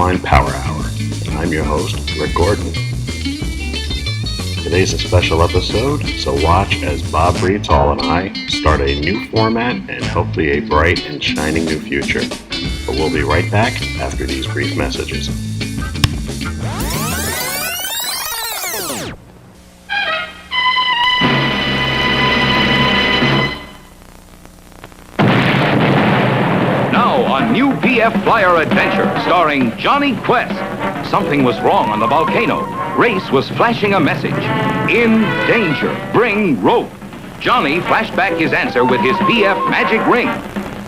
Online Power Hour, and I'm your host, Rick Gordon. Today's a special episode, so watch as Bob Breedtall and I start a new format and hopefully a bright and shining new future. But we'll be right back after these brief messages. New PF Flyer Adventure, starring Johnny Quest. Something was wrong on the volcano. Race was flashing a message. In danger, bring rope. Johnny flashed back his answer with his PF magic ring.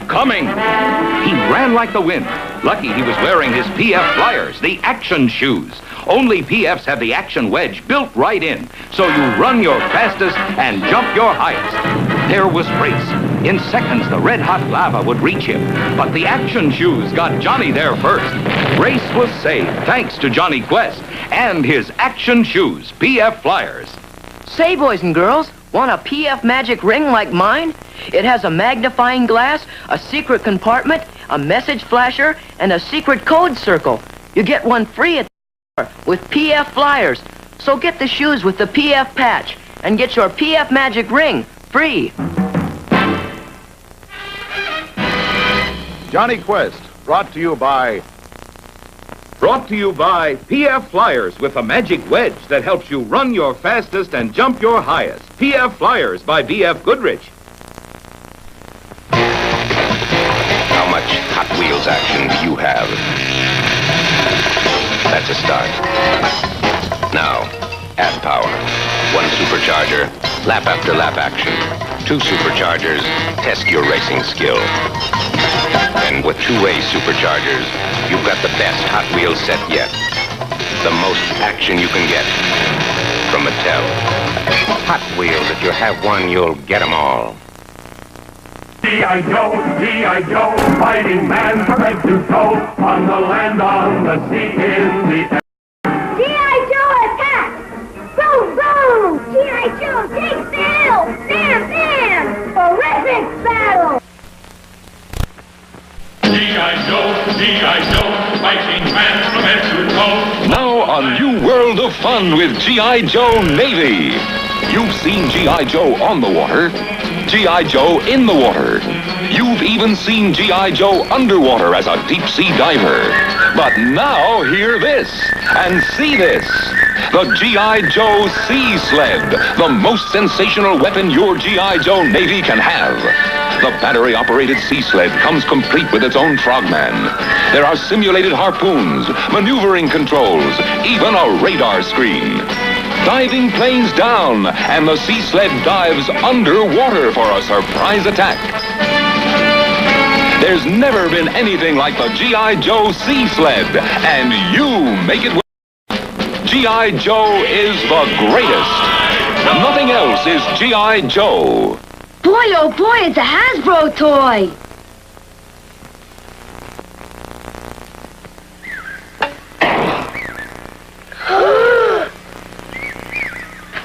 Coming! He ran like the wind. Lucky he was wearing his PF Flyers, the action shoes. Only PFs have the action wedge built right in, so you run your fastest and jump your highest. There was Race. In seconds, the red-hot lava would reach him, but the action shoes got Johnny there first. Race was saved thanks to Johnny Quest and his action shoes, PF Flyers. Say, boys and girls, want a PF magic ring like mine? It has a magnifying glass, a secret compartment, a message flasher, and a secret code circle. You get one free at the store with PF Flyers. So get the shoes with the PF patch and get your PF magic ring free. Johnny Quest, brought to you by PF Flyers with a magic wedge that helps you run your fastest and jump your highest. PF Flyers by B.F. Goodrich. How much Hot Wheels action do you have? That's a start. Now, add power. One supercharger, lap after lap action. Two superchargers, test your racing skill. And with two-way superchargers, you've got the best Hot Wheels set yet. The most action you can get from Mattel. Hot Wheels, if you have one, you'll get them all. G.I. Joe, fighting man from head to toe, on the land, on the sea, in the air. G.I. Joe attack! Boom, boom! G.I. Joe takes the hill! Bam, bam! Horrific battle! G.I. Joe, fighting man from head to toe. Now a new world of fun with G.I. Joe Navy. You've seen G.I. Joe on the water, G.I. Joe in the water. You've even seen G.I. Joe underwater as a deep-sea diver. But now hear this and see this. The G.I. Joe Sea Sled, the most sensational weapon your G.I. Joe Navy can have. The battery-operated sea sled comes complete with its own frogman. There are simulated harpoons, maneuvering controls, even a radar screen. Diving planes down, and the sea sled dives underwater for a surprise attack. There's never been anything like the G.I. Joe Sea Sled, and you make it. G.I. Joe is the greatest. Nothing else is G.I. Joe. Boy, oh boy, it's a Hasbro toy!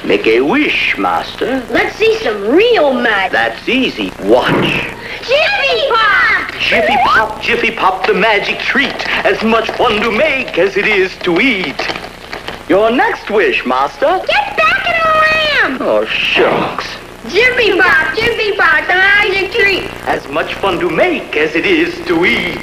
Make a wish, Master. Let's see some real magic! That's easy. Watch. Jiffy Pop! Jiffy Pop, the magic treat. As much fun to make as it is to eat. Your next wish, Master. Get back in the lamb! Oh, shucks. Jiffy Pop, the magic treat! As much fun to make as it is to eat.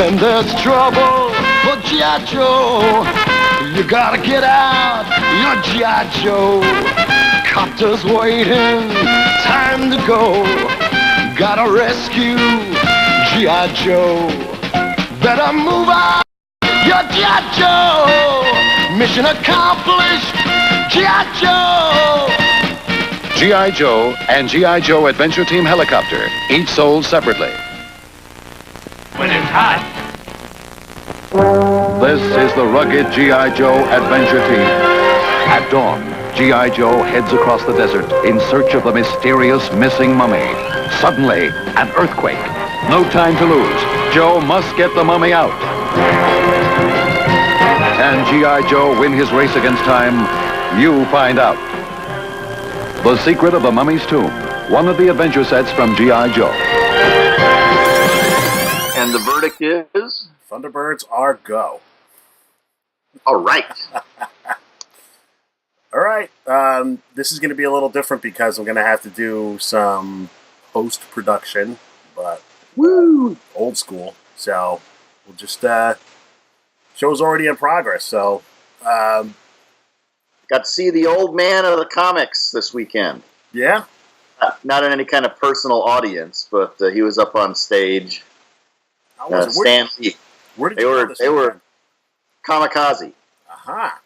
When there's trouble for G.I. Joe, you gotta get out your G.I. Joe. Copter's waiting, time to go. Gotta rescue G.I. Joe. Better move out your G.I. Joe. Mission accomplished, G.I. Joe. G.I. Joe and G.I. Joe Adventure Team Helicopter, each sold separately. When it's hot. This is the rugged G.I. Joe Adventure Team. At dawn, G.I. Joe heads across the desert in search of the mysterious missing mummy. Suddenly, an earthquake. No time to lose. Joe must get the mummy out. Can G.I. Joe win his race against time? You find out. The Secret of the Mummy's Tomb, one of the adventure sets from G.I. Joe. And the verdict is? Thunderbirds are go. All right. All right. This is going to be a little different because I'm going to have to do some post-production, but woo, old school. So we'll just show's already in progress. So got to see the old man of the comics this weekend. Yeah. Not in any kind of personal audience, but he was up on stage. Stan Lee. Where did they were kamikaze. Aha.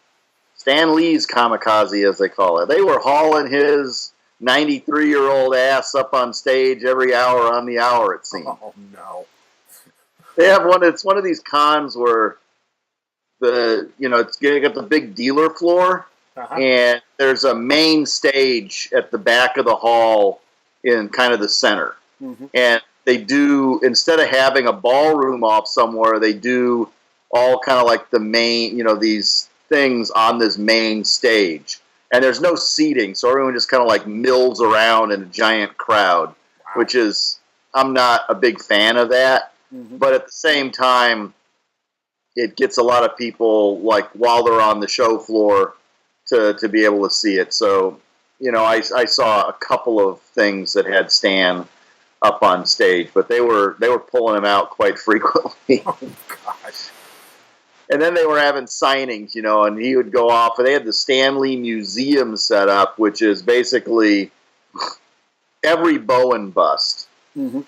Stan Lee's kamikaze, as they call it. They were hauling his 93-year-old ass up on stage every hour on the hour, it seemed. Oh, no. They have it's one of these cons where it's got the big dealer floor, and there's a main stage at the back of the hall in kind of the center. Mm-hmm. And they do, instead of having a ballroom off somewhere, they do all kind of like the main, these things on this main stage. And there's no seating, so everyone just kind of like mills around in a giant crowd, which is, I'm not a big fan of that. Mm-hmm. But at the same time, it gets a lot of people, like, while they're on the show floor to be able to see it. So, I saw a couple of things that had Stan up on stage, but they were pulling him out quite frequently. Oh, gosh. And then they were having signings, and he would go off, and they had the Stan Lee Museum set up, which is basically every Bowen bust. Mm-hmm.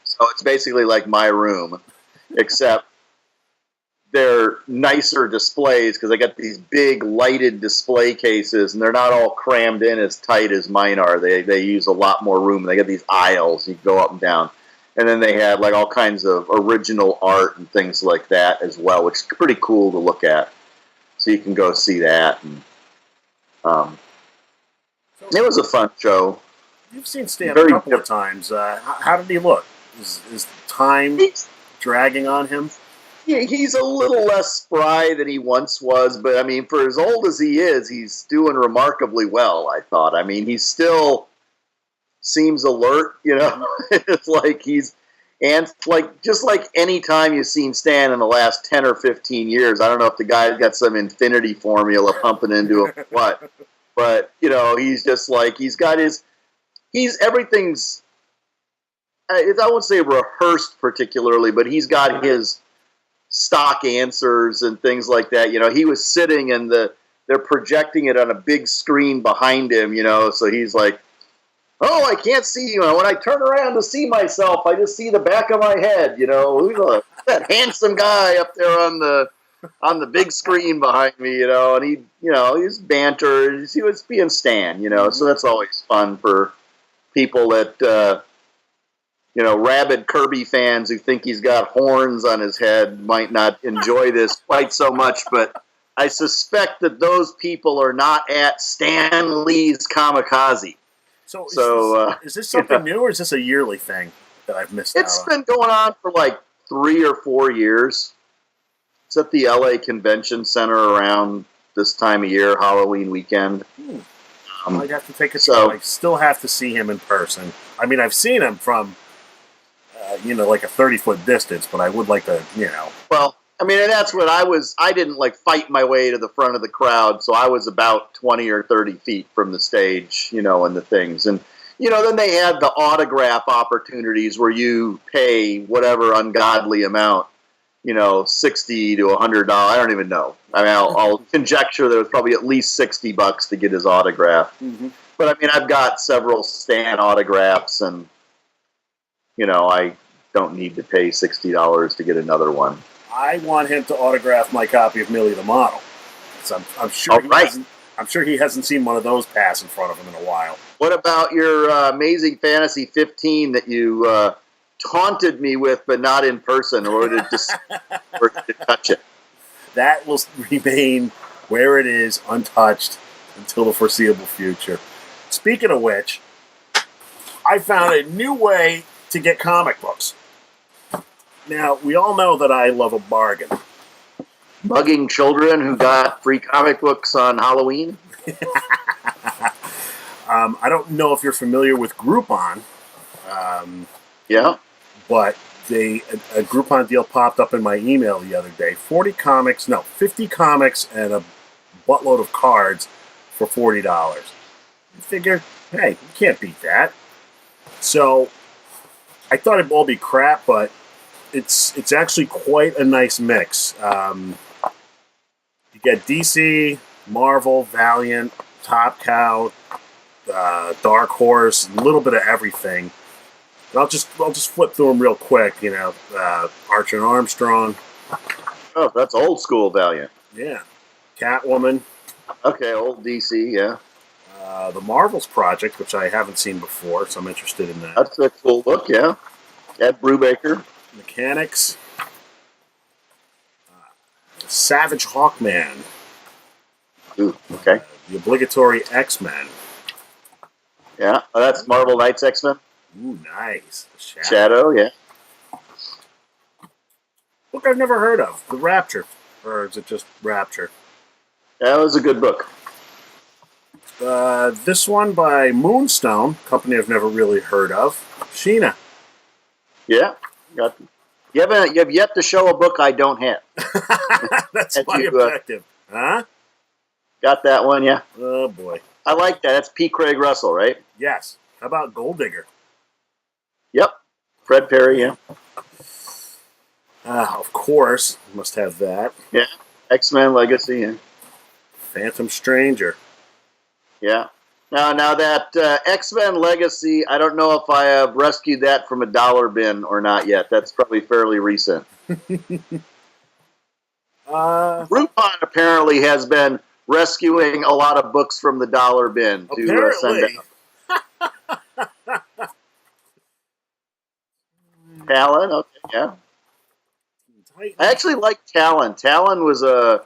So it's basically like my room, except they're nicer displays because they got these big lighted display cases, and they're not all crammed in as tight as mine are. They use a lot more room. They got these aisles you go up and down. And then they had like all kinds of original art and things like that as well, which is pretty cool to look at. So you can go see that. And it was a fun show. You've seen Stan a couple of times. How did he look? Is time dragging on him? Yeah, he's a little less spry than he once was, but I mean, for as old as he is, he's doing remarkably well, I thought. I mean, he still seems alert, It's like just like any time you've seen Stan in the last 10 or 15 years, I don't know if the guy's got some infinity formula pumping into him or what, but, he's just like, everything's, I won't say rehearsed particularly, but he's got his stock answers and things like that. He was sitting and they're projecting it on a big screen behind him, so he's like, oh, I can't see you. When I turn around to see myself, I just see the back of my head, who's that handsome guy up there on the big screen behind me, and he, he's banter. He was being Stan, so that's always fun for people that, rabid Kirby fans who think he's got horns on his head might not enjoy this quite so much, but I suspect that those people are not at Stan Lee's kamikaze. So is this something new, or is this a yearly thing that I've missed out on? It's been going on for like 3 or 4 years. It's at the LA Convention Center around this time of year, Halloween weekend. I might have to take a shot. I still have to see him in person. I mean, I've seen him from, like a 30-foot distance, but I would like to, Well, I mean, and that's what I didn't like fight my way to the front of the crowd, so I was about 20 or 30 feet from the stage, and the things. And, then they had the autograph opportunities where you pay whatever ungodly amount $60 to $100. I don't even know. I mean, I'll conjecture there was probably at least $60 to get his autograph. Mm-hmm. But I mean, I've got several Stan autographs, and I don't need to pay $60 to get another one. I want him to autograph my copy of Millie the Model. So I'm sure I'm sure he hasn't seen one of those pass in front of him in a while. What about your Amazing Fantasy 15 that you taunted me with, but not in person, or to touch it? That will remain where it is, untouched, until the foreseeable future. Speaking of which, I found a new way to get comic books. Now, we all know that I love a bargain. Bugging children who got free comic books on Halloween? I don't know if you're familiar with Groupon. Yeah. But a Groupon deal popped up in my email the other day. 50 comics and a buttload of cards for $40. I figured, hey, you can't beat that. So I thought it'd all be crap, but it's actually quite a nice mix. You get DC, Marvel, Valiant, Top Cow, Dark Horse, a little bit of everything. I'll just flip through them real quick. Archer and Armstrong. Oh, that's old school Valiant. Yeah, Catwoman. Okay, old DC. Yeah. The Marvels Project, which I haven't seen before, so I'm interested in that. That's a cool book. Yeah. Ed Brubaker. Mechanics. Savage Hawkman. Ooh, okay. The obligatory X-Men. Yeah, that's Marvel Knights X-Men. Ooh, nice. Shadow, yeah. Book I've never heard of. The Rapture. Or is it just Rapture? That was a good book. This one by Moonstone, company I've never really heard of. Sheena. Yeah. You have yet to show a book I don't have. That's my objective. Huh? Got that one, yeah? Oh, boy. I like that. That's P. Craig Russell, right? Yes. How about Gold Digger? Yep. Fred Perry, yeah. Of course. Must have that. Yeah. X-Men Legacy, yeah. Phantom Stranger. Yeah. Now that X-Men Legacy, I don't know if I have rescued that from a dollar bin or not yet. That's probably fairly recent. Groupon apparently has been rescuing a lot of books from the dollar bin to send out. Talon, okay, yeah. I actually like Talon. Talon was a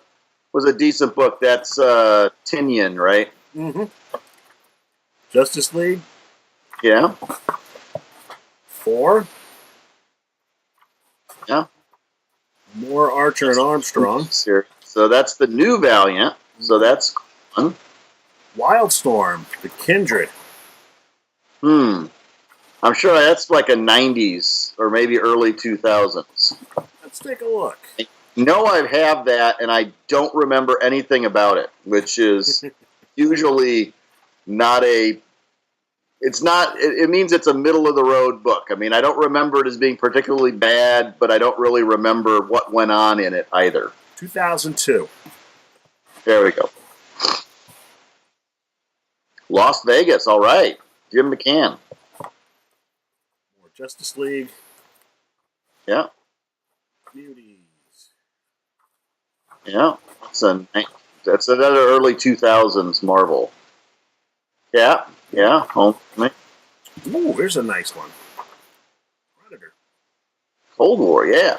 decent book. That's Tinian, right? Mm-hmm. Justice League? Yeah. 4? Yeah. More Archer and Armstrong. So that's the new Valiant. So that's fun. Wildstorm, the Kindred. I'm sure that's like a 90s or maybe early 2000s. Let's take a look. I have that, and I don't remember anything about it, which is usually not a... It means it's a middle-of-the-road book. I mean, I don't remember it as being particularly bad, but I don't really remember what went on in it either. 2002. There we go. Las Vegas, all right. Jim McCann. More Justice League. Yeah. Beauties. Yeah. That's another early 2000s Marvel. Yeah. Yeah. Homecoming. Ooh, here's a nice one. Predator. Cold War, yeah.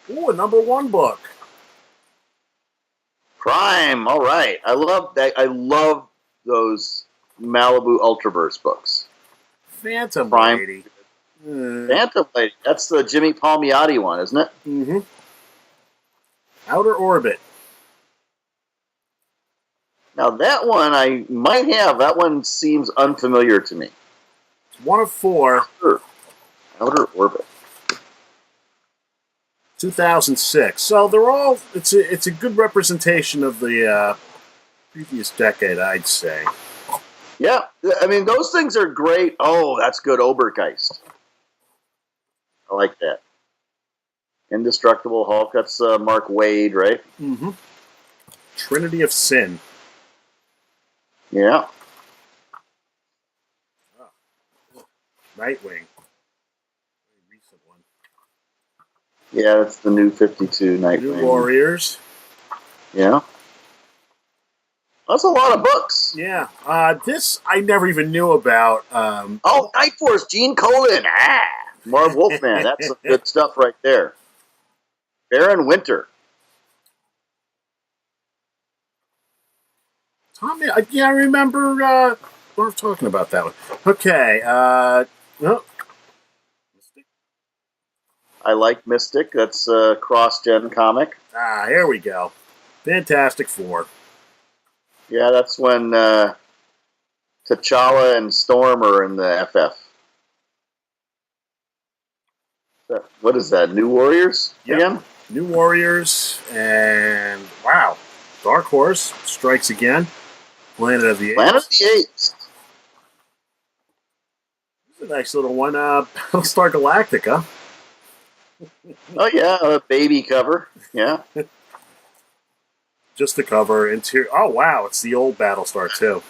Ooh, a #1 book. Crime, all right. I love that. I love those Malibu Ultraverse books. Phantom Crime. Lady. Phantom Lady. That's the Jimmy Palmiotti one, isn't it? Mm-hmm. Outer Orbit. Now that one I might have. That one seems unfamiliar to me. It's 1 of 4. Outer Orbit. 2006. So they're all. It's a good representation of the previous decade, I'd say. Yeah, I mean those things are great. Oh, that's good, Obergeist. I like that. Indestructible Hulk. That's Mark Waid, right? Mm-hmm. Trinity of Sin. Yeah. Nightwing. Very recent one. Yeah, that's the new 52 Nightwing. New Warriors. Yeah. That's a lot of books. Yeah. This I never even knew about. Night Force, Gene Colan. Marv Wolfman. That's some good stuff right there. Baron Winter. Tommy, I remember we're talking about that one. Okay. Mystic. I like Mystic. That's a cross-gen comic. Here we go. Fantastic Four. Yeah, that's when T'Challa and Storm are in the FF. What is that? New Warriors again? New Warriors, and wow, Dark Horse strikes again. Planet of the Apes. Planet of the Apes. This is a nice little one. Battlestar Galactica. Oh yeah, a baby cover. Yeah. Just the cover. Oh wow, it's the old Battlestar too.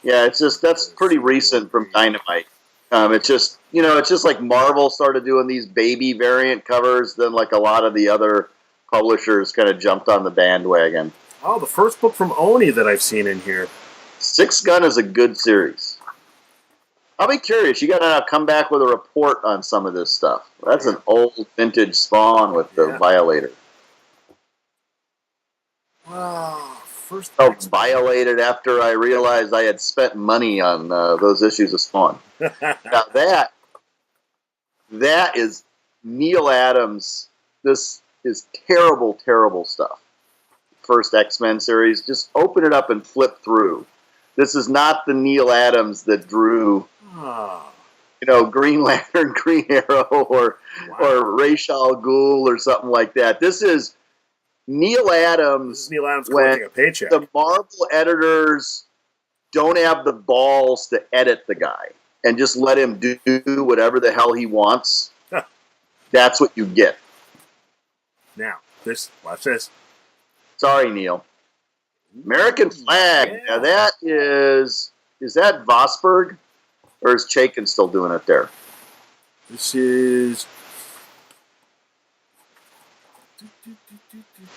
Yeah, that's pretty recent from Dynamite. It's just like Marvel started doing these baby variant covers, then like a lot of the other publishers kind of jumped on the bandwagon. Oh, the first book from Oni that I've seen in here. Six Gun is a good series. I'll be curious. You got to come back with a report on some of this stuff. That's an old vintage Spawn with the Violator. Wow, Violated after I realized I had spent money on those issues of Spawn. Now that is Neil Adams. This is terrible, terrible stuff. First X-Men series. Just open it up and flip through. This is not the Neil Adams that drew, Green Lantern, Green Arrow, or Ra's al Ghul or something like that. This is Neil Adams. Collecting a paycheck. The Marvel editors don't have the balls to edit the guy and just let him do whatever the hell he wants. That's what you get. Now, watch this. Sorry, Neil. American Flag. Yeah. Now that is that Vosberg? Or is Chaykin still doing it there? This is...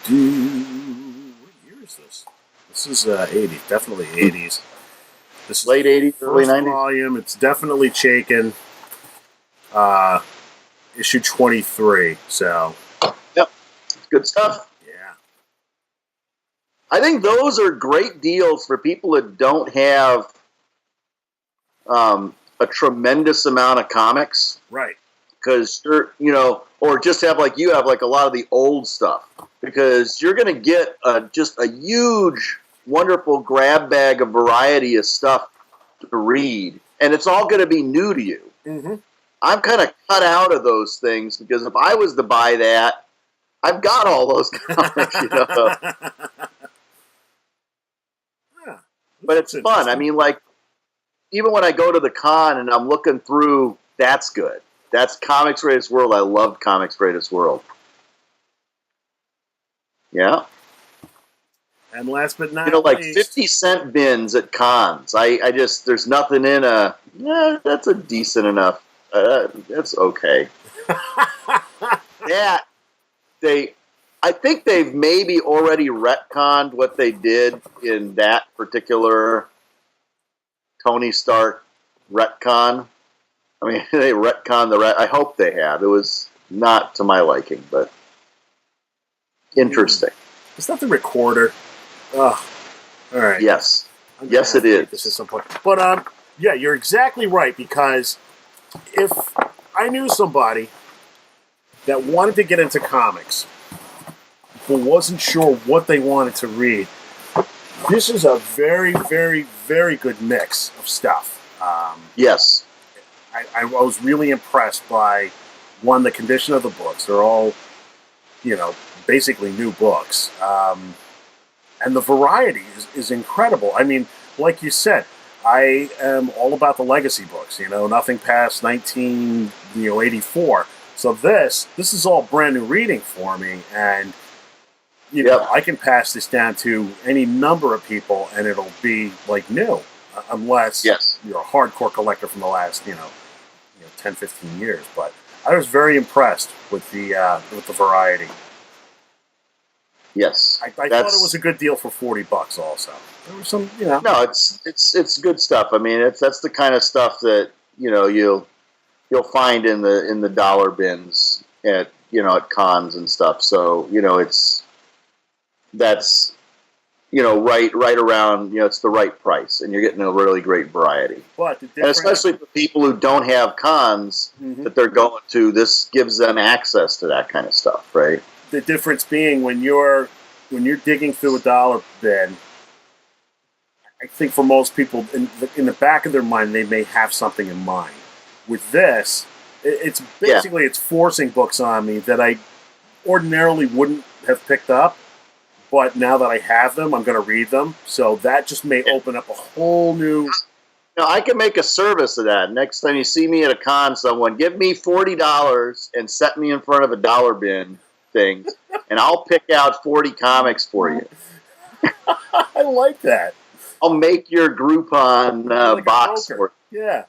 What year is this? This is 80s. Definitely 80s. This is late 80s, early 90s? Volume. It's definitely Chaykin. Issue 23. So... Yep. Good stuff. I think those are great deals for people that don't have a tremendous amount of comics. Right. Because or just have like you have like a lot of the old stuff. Because you're going to get just a huge, wonderful grab bag of variety of stuff to read. And it's all going to be new to you. Mm-hmm. I'm kind of cut out of those things because if I was to buy that, I've got all those comics, But it's fun. I mean, like, even when I go to the con and I'm looking through, that's good. That's Comics Greatest World. I loved Comics Greatest World. Yeah. And last but not least... like 50-cent bins at cons. I just, there's nothing in that's a decent enough. That's okay. I think they've maybe already retconned what they did in that particular Tony Stark retcon. I mean, they retconned I hope they have. It was not to my liking, but interesting. It's not the Recorder. Oh, all right. Yes. Yes, it is. This at some point. But, yeah, you're exactly right, because if I knew somebody that wanted to get into comics but wasn't sure what they wanted to read, this is a very, very, very good mix of stuff. Yes. I was really impressed by, one, the condition of the books. They're all, basically new books. And the variety is incredible. I mean, like you said, I am all about the legacy books, nothing past 1984. So this is all brand new reading for me, and you know, I can pass this down to any number of people, and it'll be like new, unless you're a hardcore collector from the last 10, 15 years. But I was very impressed with the variety. Yes, I thought it was a good deal for $40. Also, there was some, No, it's good stuff. I mean, that's the kind of stuff that you'll find in the dollar bins at cons and stuff. So that's right around it's the right price, and you're getting a really great variety. But and especially for people who don't have cons that they're going to, this gives them access to that kind of stuff, right? The difference being when you're digging through a dollar bin, I think for most people in the back of their mind they may have something in mind. With this, it's basically it's forcing books on me that I ordinarily wouldn't have picked up, but now that I have them, I'm going to read them. So that just may open up a whole new. I can make a service of that. Next time you see me at a con, someone give me $40 and set me in front of a dollar bin thing, and I'll pick out 40 comics for you. I like that. I'll make your Groupon box for you. Yeah.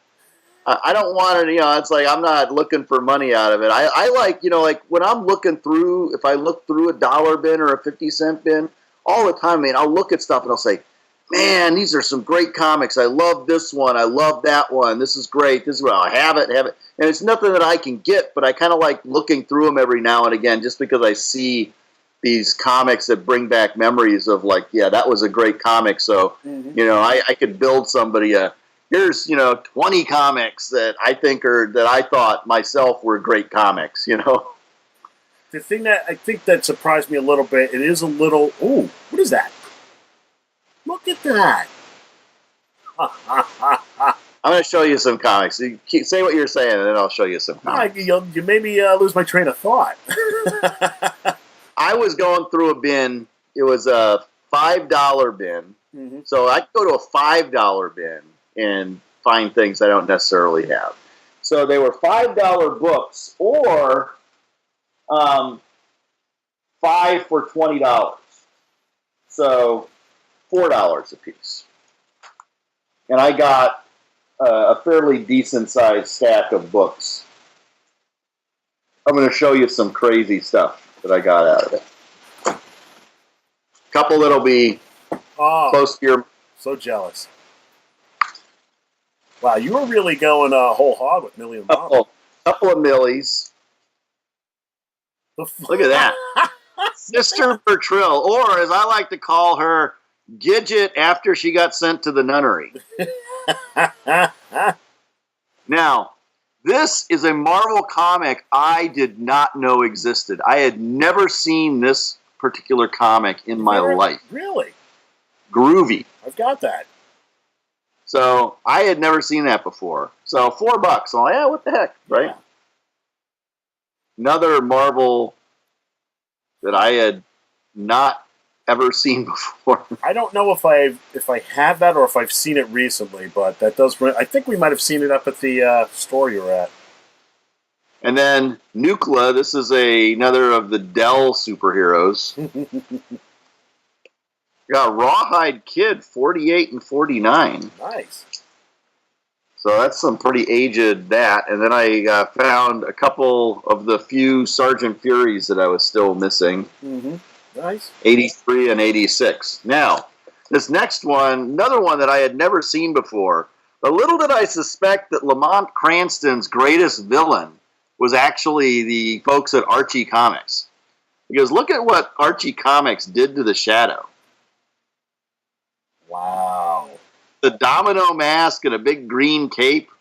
I don't want it, it's like I'm not looking for money out of it. I like, like when I'm looking through, if I look through a dollar bin or a 50-cent bin, all the time, man, I'll look at stuff and I'll say, man, these are some great comics. I love this one. I love that one. This is great. This is what I have it. And it's nothing that I can get, but I kind of like looking through them every now and again just because I see these comics that bring back memories of like, yeah, that was a great comic. So, I could build somebody here's 20 comics that I think that I thought myself were great comics. The thing that I think that surprised me a little bit, it is a little. Ooh, what is that? Look at that! I'm going to show you some comics. You say what you're saying, and then I'll show you some comics. You made me lose my train of thought. I was going through a bin. It was a $5 bin. Mm-hmm. So I go to a $5 bin and find things I don't necessarily have. So they were $5 books or 5 for $20. So $4 a piece. And I got a fairly decent sized stack of books. I'm going to show you some crazy stuff that I got out of it. A couple that'll be close to your... So jealous. Wow, you were really going whole hog with Millie and Bob. Couple of Millies. Look at that. Sister Bertrill, or as I like to call her, Gidget after she got sent to the nunnery. Now, this is a Marvel comic I did not know existed. I had never seen this particular comic in my life. Really? Groovy. I've got that. So I had never seen that before. So $4. I'm like, yeah, what the heck, right? Yeah. Another Marvel that I had not ever seen before. I don't know if I have that or if I've seen it recently, but that does. I think we might have seen it up at the store you were at. And then Nuclear. This is another of the Dell superheroes. Got Rawhide Kid, 48 and 49. Nice. So that's some pretty aged that. And then I found a couple of the few Sergeant Furies that I was still missing. Mm-hmm. Nice. 83 and 86. Now, this next one, another one that I had never seen before. But little did I suspect that Lamont Cranston's greatest villain was actually the folks at Archie Comics. Because look at what Archie Comics did to the Shadow. Wow. The domino mask and a big green cape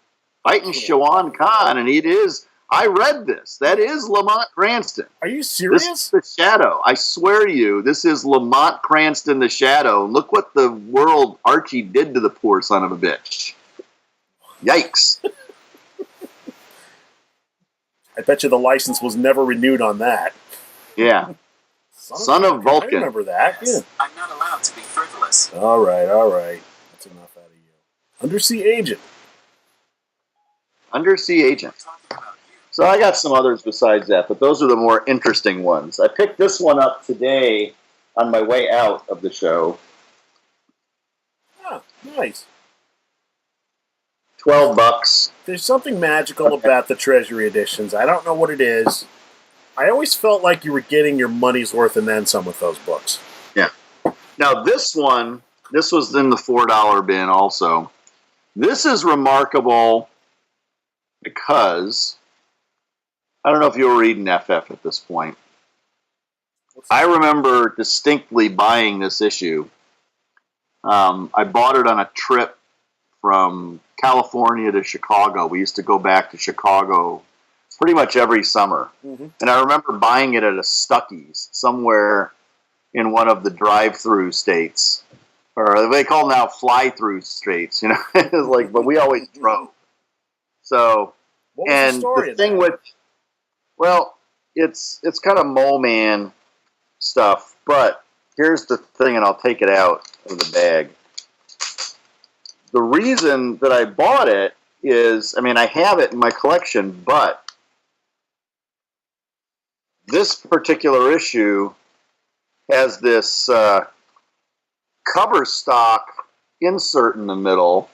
fighting Shawan Khan, and it is, I read this, that is Lamont Cranston. Are you serious? This is the Shadow. I swear to you, this is Lamont Cranston, the Shadow. Look what the world Archie did to the poor son of a bitch. Yikes. I bet you the license was never renewed on that. Yeah. Son of Vulcan. I remember that. Yeah. I'm not allowed to be frivolous. All right. That's enough out of you. Undersea Agent. Undersea Agent. So I got some others besides that, but those are the more interesting ones. I picked this one up today on my way out of the show. Oh, nice. $12. There's something magical about the Treasury editions. I don't know what it is. I always felt like you were getting your money's worth and then some with those books. Yeah. Now this one, this was in the $4 bin also. This is remarkable because I don't know if you were reading FF at this point. I remember distinctly buying this issue. I bought it on a trip from California to Chicago. We used to go back to Chicago pretty much every summer. Mm-hmm. And I remember buying it at a Stuckey's somewhere in one of the drive-through states. Or they call now fly-through states, you know. It's like, but we always drove. So, what was and the story the thing with, well, it's kind of Mole Man stuff, but here's the thing, and I'll take it out of the bag. The reason that I bought it is, I mean, I have it in my collection, but this particular issue has this cover stock insert in the middle.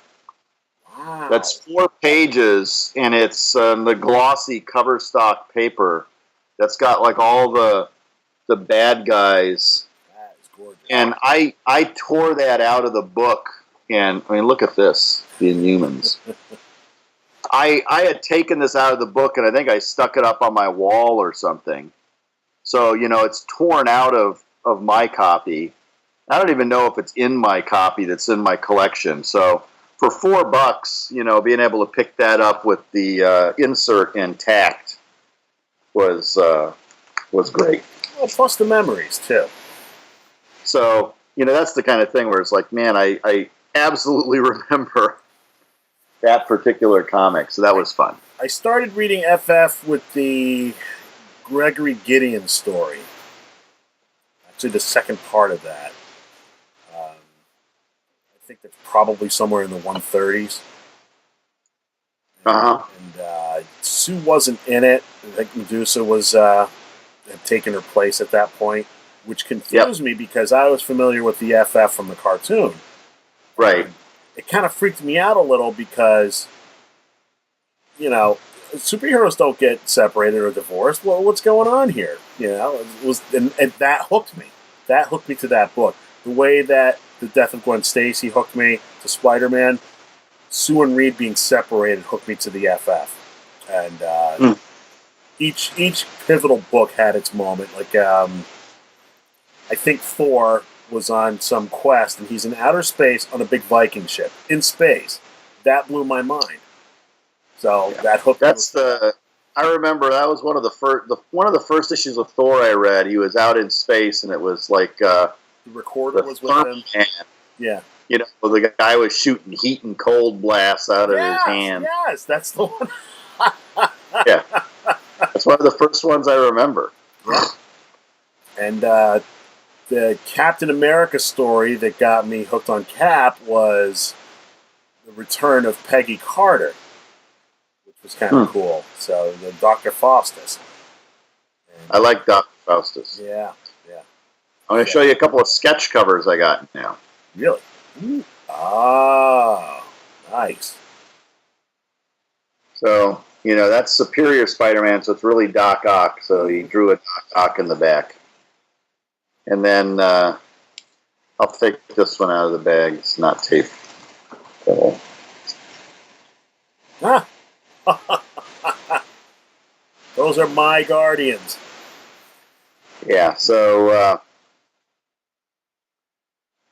Wow. That's 4 pages, and it's the glossy cover stock paper that's got like all the bad guys. That is gorgeous. And I tore that out of the book, and I mean, look at this, the Inhumans. I had taken this out of the book, and I think I stuck it up on my wall or something. So, you know, it's torn out of my copy. I don't even know if it's in my copy that's in my collection. So for $4, you know, being able to pick that up with the insert intact was great. Well, plus the memories, too. So, you know, that's the kind of thing where it's like, man, I absolutely remember that particular comic. So that was fun. I started reading FF with the Gregory Gideon story. Actually, the second part of that. I think that's probably somewhere in the 130s. And Sue wasn't in it. I think Medusa had taken her place at that point, which confused me because I was familiar with the FF from the cartoon. Right. It kind of freaked me out a little because, you know, superheroes don't get separated or divorced. Well, what's going on here? You know, and that hooked me. That hooked me to that book. The way that the death of Gwen Stacy hooked me to Spider-Man, Sue and Reed being separated hooked me to the FF. And each pivotal book had its moment. Like, I think Thor was on some quest, and he's in outer space on a big Viking ship. In space. That blew my mind. So that hooked me. I remember that was one of the first issues of Thor I read. He was out in space, and it was like the recorder was with him. Man. Yeah, you know, the guy was shooting heat and cold blasts out of his hand. Yes, that's the one. Yeah, that's one of the first ones I remember. Yeah. And the Captain America story that got me hooked on Cap was the return of Peggy Carter, which was kind of cool. So the Dr. Faustus. I like Dr. Faustus. Yeah. I'm going to show you a couple of sketch covers I got now. Really? Ah, nice. So, you know, that's Superior Spider-Man, so it's really Doc Ock. So he drew a Doc Ock in the back. And then I'll take this one out of the bag. It's not tape. So. Those are my Guardians. Yeah, so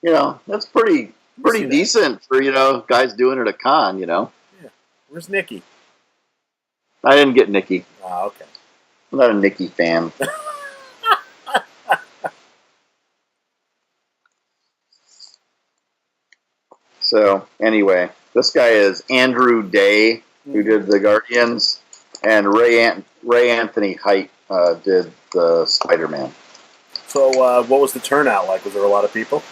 you know, that's pretty decent for, you know, guys doing it at a con, you know. Yeah. Where's Nikki? I didn't get Nikki. Oh, okay. I'm not a Nikki fan. So, anyway, this guy is Andrew Day, who did the Guardians, and Ray Anthony Height did the Spider-Man. So, what was the turnout like? Was there a lot of people?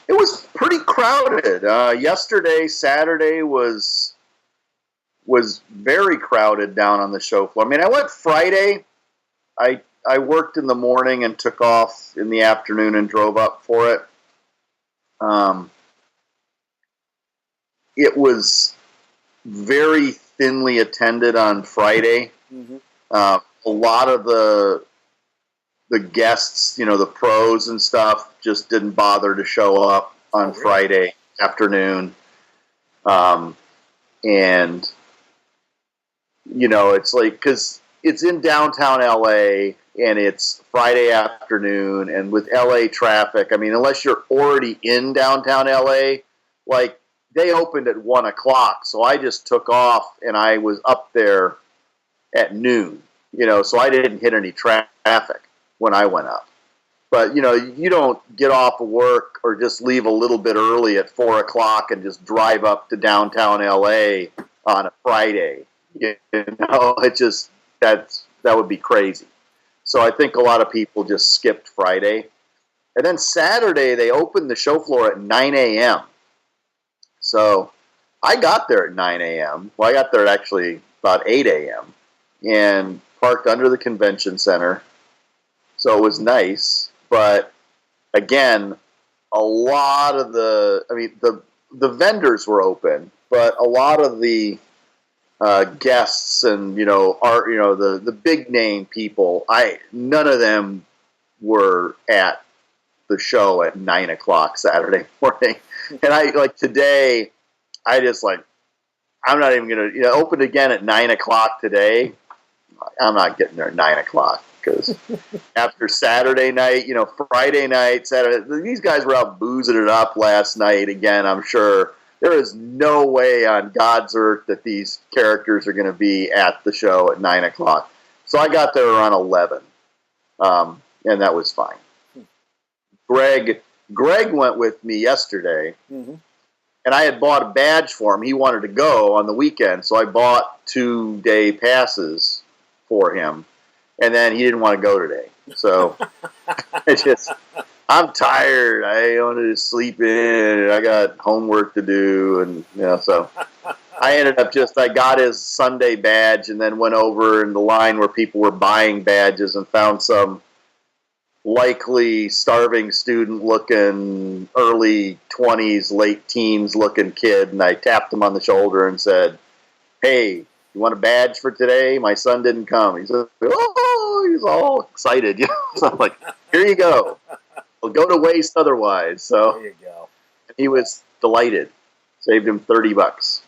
It was pretty crowded. Yesterday, Saturday, was was very crowded down on the show floor. I mean, I went Friday. I worked in the morning and took off in the afternoon and drove up for it. It was very thinly attended on Friday. Mm-hmm. A lot of the guests, the pros and stuff, just didn't bother to show up on Friday afternoon. And, it's like, because it's in downtown LA and it's Friday afternoon, and with LA traffic, I mean, unless you're already in downtown LA, like, they opened at 1 o'clock, so I just took off and I was up there at noon, so I didn't hit any traffic when I went up. But, you don't get off of work or just leave a little bit early at 4 o'clock and just drive up to downtown LA on a Friday. It just, that would be crazy. So I think a lot of people just skipped Friday. And then Saturday, they opened the show floor at 9 a.m. So I got there at 9 a.m. Well, I got there at actually about 8 a.m. and parked under the convention center. So it was nice. But again, a lot of the vendors were open, but a lot of the guests and, the big name people, none of them were at the show at 9 o'clock Saturday morning. And today, I'm not even going to, open again at 9 o'clock today. I'm not getting there at 9 o'clock because after Saturday night, Friday night, Saturday, these guys were out boozing it up last night again, I'm sure. There is no way on God's earth that these characters are going to be at the show at 9 o'clock. So I got there around 11, and that was fine. Greg went with me yesterday, and I had bought a badge for him. He wanted to go on the weekend, so I bought 2-day passes for him, and then he didn't want to go today. So I'm tired. I wanted to sleep in, and I got homework to do, and so I ended up I got his Sunday badge and then went over in the line where people were buying badges and found some likely starving student looking, early 20s, late teens looking kid, and I tapped him on the shoulder and said, "Hey, you want a badge for today? My son didn't come." He said, "Oh," he's all excited. So I'm like, "Here you go. It'll go to waste otherwise." So there you go. He was delighted. Saved him $30.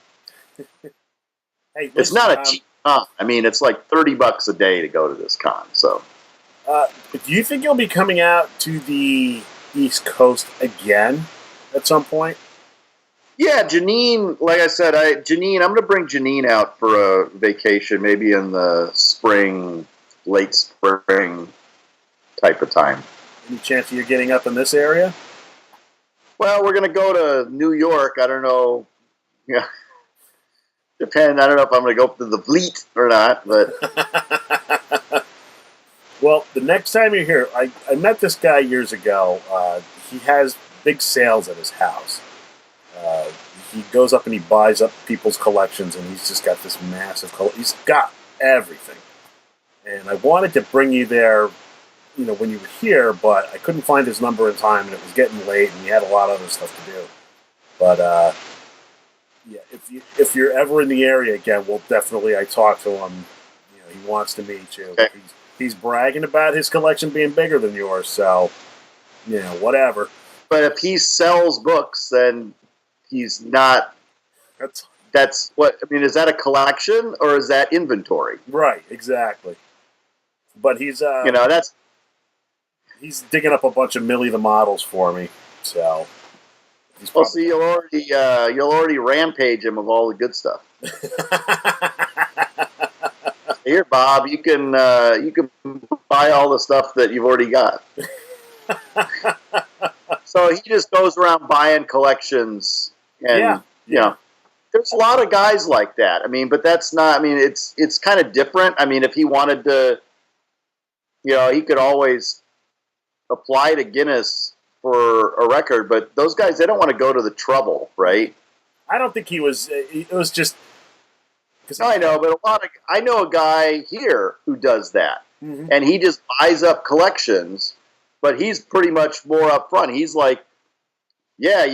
Hey, it's not a cheap con. I mean, it's like $30 a day to go to this con. So, do you think you'll be coming out to the East Coast again at some point? Yeah, Janine. Like I said, I'm going to bring Janine out for a vacation, maybe in the spring, late spring type of time. Any chance of you getting up in this area? Well, we're going to go to New York. I don't know. Yeah. I don't know if I'm going to go up to the Fleet or not, but. Well, the next time you're here, I met this guy years ago. He has big sales at his house. He goes up and he buys up people's collections, and he's just got this massive collection. He's got everything. And I wanted to bring you there, when you were here, but I couldn't find his number in time, and it was getting late, and he had a lot of other stuff to do. But, yeah, if you're ever in the area again, I talked to him. He wants to meet you. Okay. He's bragging about his collection being bigger than yours, so, whatever. But if he sells books, then he's not. That's what I mean. Is that a collection or is that inventory? Right, exactly. But he's he's digging up a bunch of Millie the Models for me, so. Well, see, you'll already rampage him of all the good stuff. Here, Bob, you can buy all the stuff that you've already got. So he just goes around buying collections, and there's a lot of guys like that. I mean, but that's not. I mean, it's kind of different. I mean, if he wanted to, he could always apply to Guinness for a record, but those guys, they don't want to go to the trouble, right? I don't think he was. It was just I know, but I know a guy here who does that, Mhm. and he just buys up collections, but he's pretty much more upfront. He's like, yeah,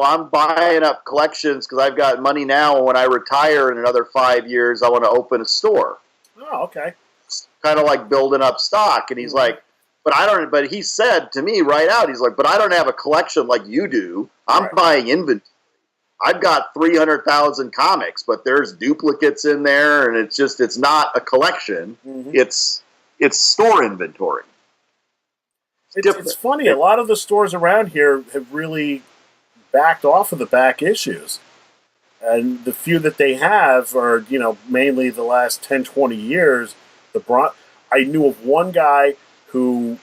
I'm buying up collections because I've got money now. And when I retire in another 5 years, I want to open a store. Oh, okay. It's kind of like building up stock. And he's like, but he said to me right out, he's like, but I don't have a collection like you do. I'm buying inventory. I've got 300,000 comics, but there's duplicates in there, and it's not a collection. Mhm. It's store inventory. It's funny. A lot of the stores around here have really backed off of the back issues. And the few that they have are, mainly the last 10, 20 years. I knew of one guy who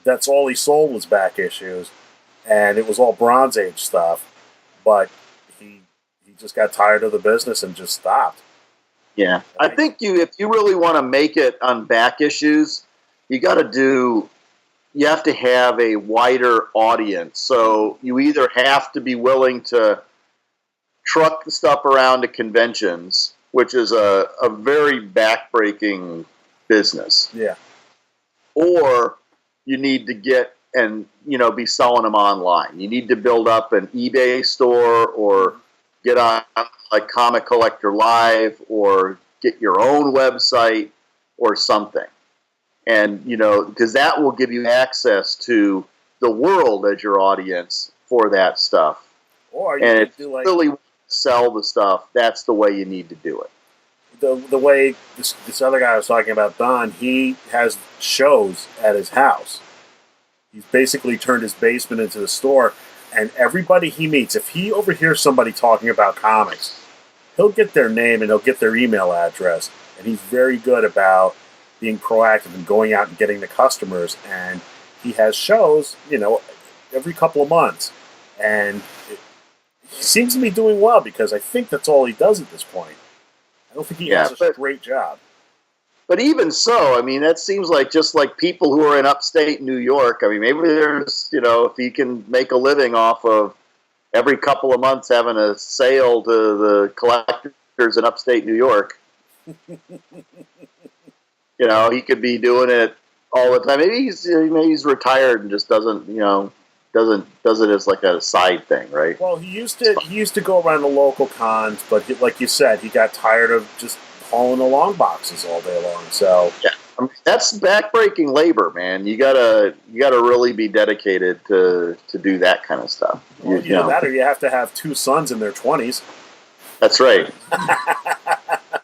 that's all he sold was back issues, and it was all Bronze Age stuff. But he just got tired of the business and just stopped. Yeah, I think if you really want to make it on back issues, you have to have a wider audience. So you either have to be willing to truck the stuff around to conventions, which is a very backbreaking business. Yeah. Or you need to get and be selling them online. You need to build up an eBay store or get on like Comic Collector Live or get your own website or something. And, because that will give you access to the world as your audience for that stuff. Or and if you really want to sell the stuff, that's the way you need to do it. The way this other guy I was talking about, Don, he has shows at his house. He's basically turned his basement into the store, and everybody he meets, if he overhears somebody talking about comics, he'll get their name and he'll get their email address, and he's very good about being proactive and going out and getting the customers. And he has shows, every couple of months, and he seems to be doing well because I think that's all he does at this point. I don't think he has a great job. But even so, I mean, that seems like just like people who are in upstate New York. I mean, maybe there's, if he can make a living off of every couple of months having a sale to the collectors in upstate New York. He could be doing it all the time. Maybe he's retired and just doesn't does it as like a side thing, right? Well, he used to go around the local cons, but like you said, he got tired of just hauling the long boxes all day long. So yeah, I mean, that's backbreaking labor, man. You gotta really be dedicated to do that kind of stuff. Well, that, or you have to have two sons in their 20s. That's right.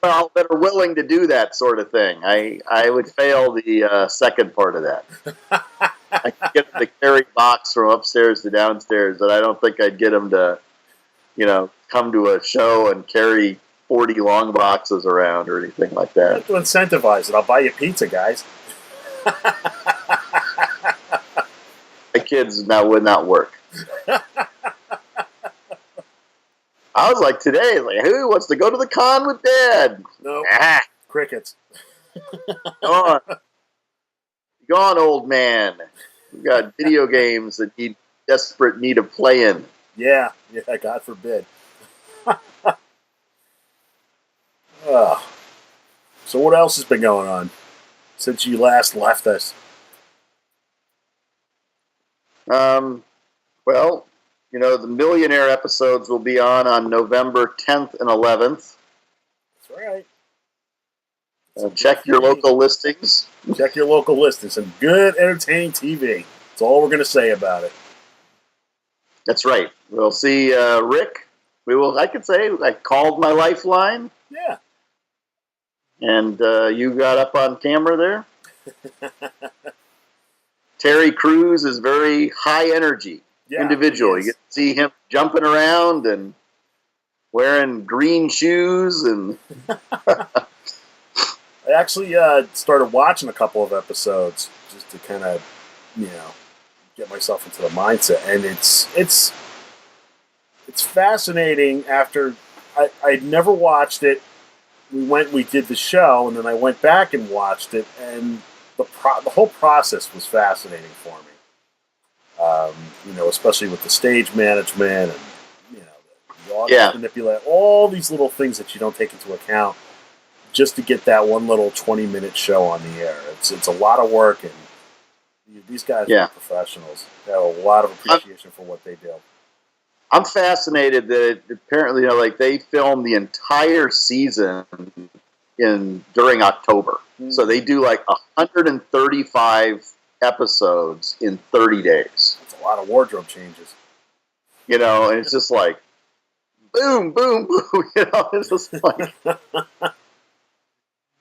Well, that are willing to do that sort of thing. I would fail the second part of that. I could get them to carry box from upstairs to downstairs, but I don't think I'd get them to, come to a show and carry 40 long boxes around or anything like that. I have to incentivize it. I'll buy you pizza, guys. My kids, that would not work. I was like, today, who wants to go to the con with Dad? No. Crickets. Go on, old man. We've got video games that need desperate need of playing. Yeah, God forbid. So what else has been going on since you last left us? Well, the Millionaire episodes will be on November 10th and 11th. That's right. Check your local listings. Check your local listings. Some good, entertaining TV. That's all we're going to say about it. That's right. We'll see Rick. I could say I called my lifeline. Yeah. And you got up on camera there. Terry Crews is very high energy individual. You get to see him jumping around and wearing green shoes. And I actually started watching a couple of episodes just to kind of, get myself into the mindset. And it's fascinating. After I'd never watched it. We did the show, and then I went back and watched it, and the whole process was fascinating for me. Especially with the stage management and the audience manipulate, all these little things that you don't take into account. just to get that one little 20-minute show on the air. It's a lot of work, and these guys are professionals. They have a lot of appreciation for what they do. I'm fascinated that apparently, like they filmed the entire season during October. So they do like 135 episodes in 30 days. That's a lot of wardrobe changes. And it's just like boom, boom, boom. It's just like.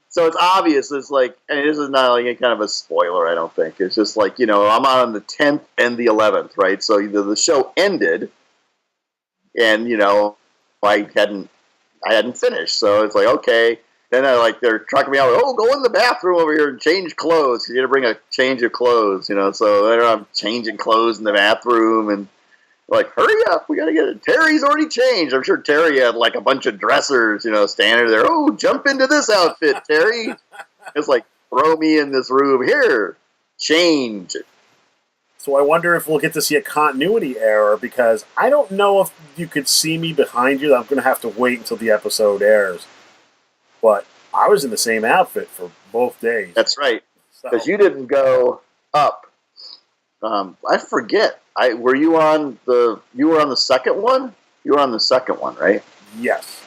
So it's obvious. It's like, and this is not like any kind of a spoiler. I don't think it's just like I'm on the 10th and the 11th, right? So the show ended, and I hadn't finished. So it's like okay. Then they're trucking me out. Oh, go in the bathroom over here and change clothes. You got to bring a change of clothes, So I'm changing clothes in the bathroom, and like, hurry up, we got to get it. Terry's already changed. I'm sure Terry had like a bunch of dressers, standing there. Oh, jump into this outfit, Terry. It's like, throw me in this room here. Change. So I wonder if we'll get to see a continuity error, because I don't know if you could see me behind you. I'm going to have to wait until the episode airs. But I was in the same outfit for both days. That's right. Because you didn't go up. I forget. Were you on the? You were on the second one. You were on the second one, right? Yes.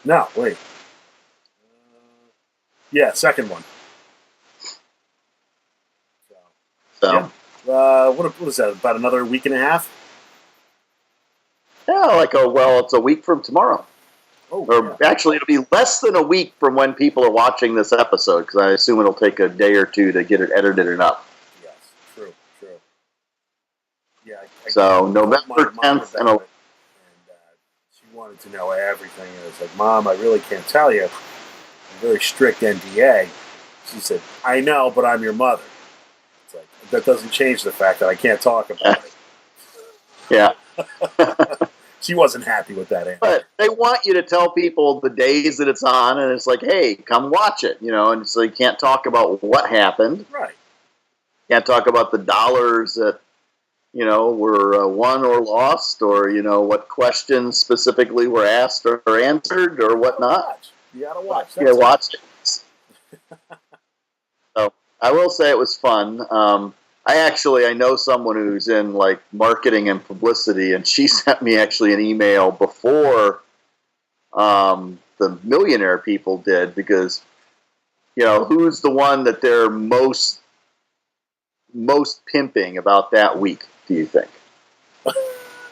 No, wait. Yeah, second one. So. Yeah. What is that? About another week and a half? Yeah, it's a week from tomorrow. Actually, it'll be less than a week from when people are watching this episode, because I assume it'll take a day or two to get it edited and up. Yes, true. Yeah. So November 10th and she wanted to know everything, and I was like, Mom, I really can't tell you. I'm very strict NDA. She said, I know, but I'm your mother. It's like, that doesn't change the fact that I can't talk about it. Yeah. She wasn't happy with that answer. But they want you to tell people the days that it's on, and it's like, hey, come watch it, and so you can't talk about what happened. Right. Can't talk about the dollars that, were won or lost, or, what questions specifically were asked or answered or whatnot. You gotta watch. You gotta watch it. So I will say it was fun. I know someone who's in like marketing and publicity, and she sent me actually an email before the Millionaire people did, because who's the one that they're most pimping about that week, do you think?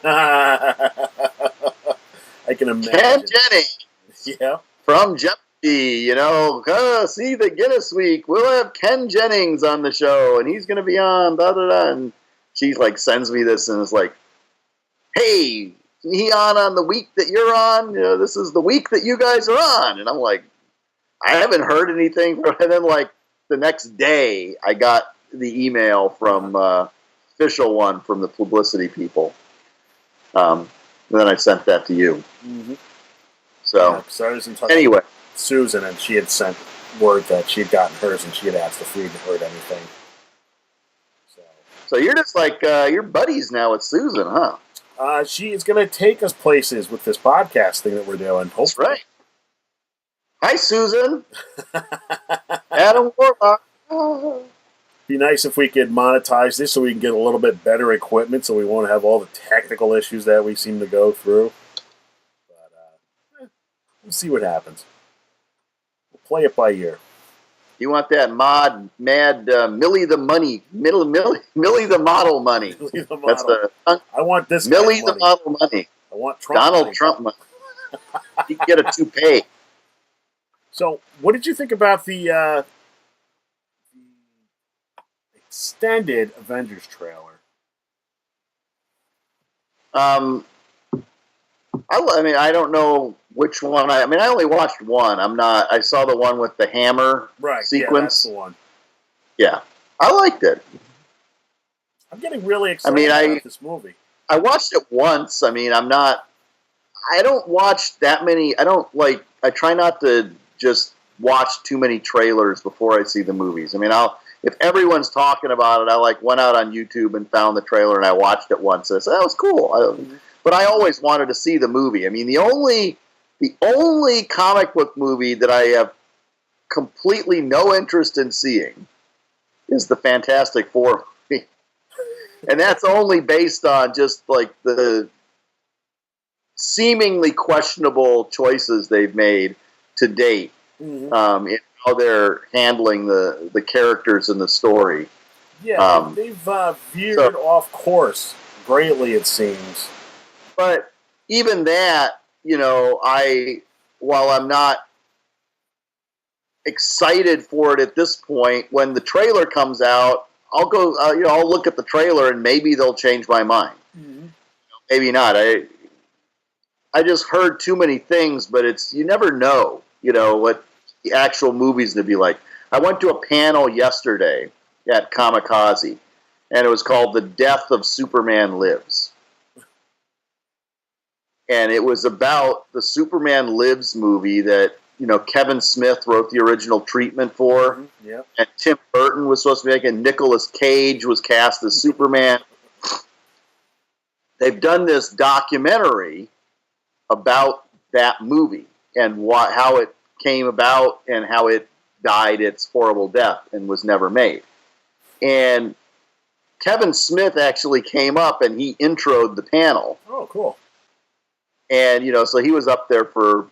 I can imagine. Ken Jennings. Yeah. From Jeopardy. See the Guinness week. We'll have Ken Jennings on the show, and he's going to be on, and she like sends me this, and is like, hey, he on the week that you're on? This is the week that you guys are on. And I'm like, I haven't heard anything from. And then like the next day, I got the email from official one from the publicity people. And then I sent that to you. Mm-hmm. So I was in touch anyway. with Susan, and she had sent word that she had gotten hers, and she had asked if we had heard anything. So you're just like you're buddies now with Susan, huh? She is going to take us places with this podcast thing that we're doing. Hopefully. That's right. Hi, Susan. Adam Warlock. Be nice if we could monetize this so we can get a little bit better equipment, so we won't have all the technical issues that we seem to go through. But we'll see what happens. We'll play it by ear. You want that mad Millie the money, Millie the model money. Millie the model. That's the. I want this. Millie kind the of model money. I want Trump Donald money. Trump money. You can get a toupee. So, what did you think about the extended Avengers trailer? I don't know which one. I only watched one. I saw the one with the hammer sequence. Yeah, that's the one. Yeah, I liked it. I'm getting really excited about this movie. I watched it once. I don't watch that many. I try not to just watch too many trailers before I see the movies. If everyone's talking about it, I went out on YouTube and found the trailer and I watched it once. I said, that was cool. But I always wanted to see the movie. The only comic book movie that I have completely no interest in seeing is the Fantastic Four movie. And that's only based on just like the seemingly questionable choices they've made to date in how they're handling the characters in the story. Yeah, they've veered off course greatly, it seems. But even that, while I'm not excited for it at this point, when the trailer comes out, I'll go, I'll look at the trailer and maybe they'll change my mind. Maybe not. I just heard too many things, but you never know, what the actual movie's going to be like. I went to a panel yesterday at Kamikaze, and it was called The Death of Superman Lives. And it was about the Superman Lives movie that, Kevin Smith wrote the original treatment for. And Tim Burton was supposed to be making. Nicolas Cage was cast as Superman. They've done this documentary about that movie and how it came about and how it died its horrible death and was never made. And Kevin Smith actually came up and he introed the panel. Oh, cool. And, so he was up there for a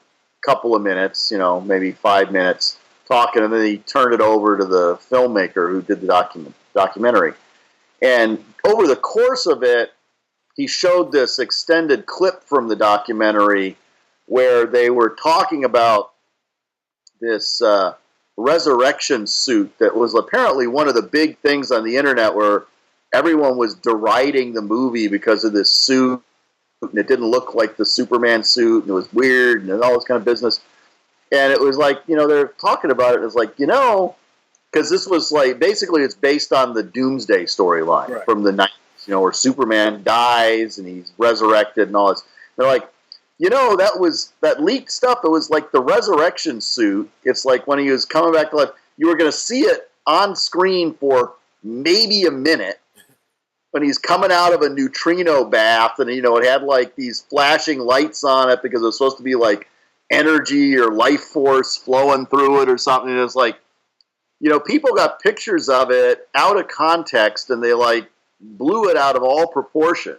couple of minutes, maybe 5 minutes talking, and then he turned it over to the filmmaker who did the documentary. And over the course of it, he showed this extended clip from the documentary where they were talking about this resurrection suit that was apparently one of the big things on the internet where everyone was deriding the movie because of this suit, and it didn't look like the Superman suit, and it was weird, and all this kind of business. And it was like, they're talking about it, it's like, because this was like, basically it's based on the Doomsday storyline from the 90s, where Superman dies and he's resurrected and all this. They're like, that leaked stuff, it was like the resurrection suit. It's like when he was coming back to life, you were going to see it on screen for maybe a minute when he's coming out of a neutrino bath, and, it had like these flashing lights on it because it was supposed to be like energy or life force flowing through it or something. And it's like, people got pictures of it out of context and they like blew it out of all proportion.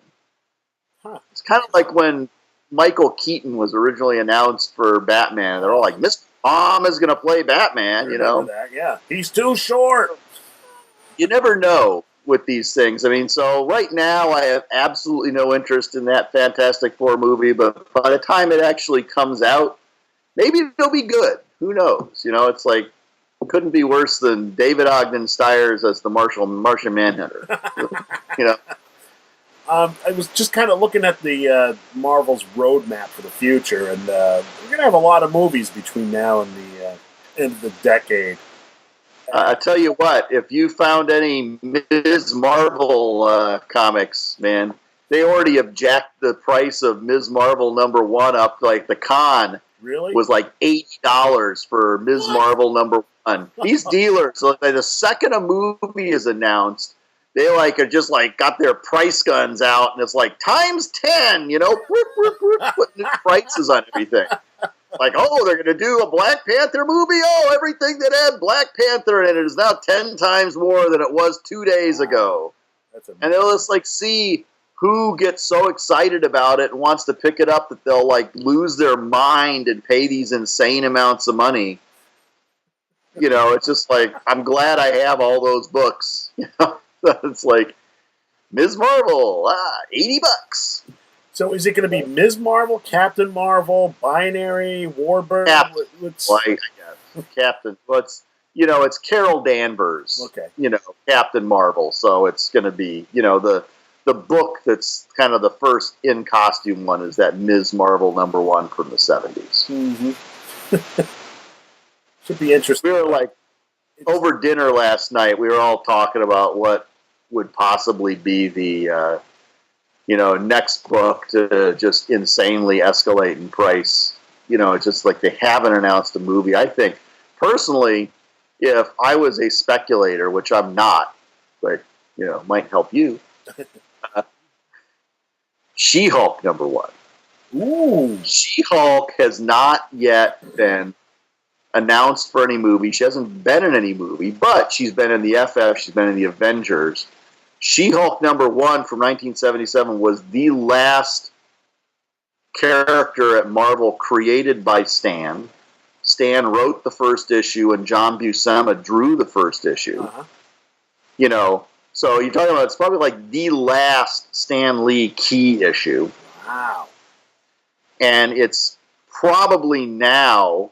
It's kind of like when Michael Keaton was originally announced for Batman. They're all like, Mr. Mom is going to play Batman, That, yeah. He's too short. You never know with these things. I mean, so right now I have absolutely no interest in that Fantastic Four movie, but by the time it actually comes out, maybe it'll be good. Who knows? It's like, it couldn't be worse than David Ogden Stiers as the Martian Manhunter. I was just kind of looking at the Marvel's roadmap for the future, and we're going to have a lot of movies between now and the end of the decade. I tell you what, if you found any Ms. Marvel comics, man, they already have jacked the price of Ms. Marvel #1 up. Like the con was like $80 for Ms. Marvel #1. These dealers, like the second a movie is announced, they like are just like got their price guns out, and it's like times 10, putting prices on everything. Like, oh, they're going to do a Black Panther movie? Oh, everything that had Black Panther in it is now 10 times more than it was 2 days ago. And they'll just like see who gets so excited about it and wants to pick it up that they'll like lose their mind and pay these insane amounts of money. It's just like, I'm glad I have all those books. It's like, Ms. Marvel, $80. So is it going to be Ms. Marvel, Captain Marvel, Binary, Warbird? Captain, I guess. Captain. Well, it's Carol Danvers. Okay. Captain Marvel. So it's going to be, the book that's kind of the first in costume one is that Ms. Marvel #1 from the 70s. Mm-hmm. Should be interesting. We were like, over dinner last night, we were all talking about what would possibly be the, next book to just insanely escalate in price. It's just like they haven't announced a movie. I think, personally, if I was a speculator, which I'm not, but, might help you, She-Hulk #1. Ooh. She-Hulk has not yet been announced for any movie. She hasn't been in any movie, but she's been in the FF. She's been in the Avengers. She-Hulk #1 from 1977 was the last character at Marvel created by Stan. Stan wrote the first issue, and John Buscema drew the first issue. You know, so you're talking about it's probably like the last Stan Lee key issue. Wow. And it's probably now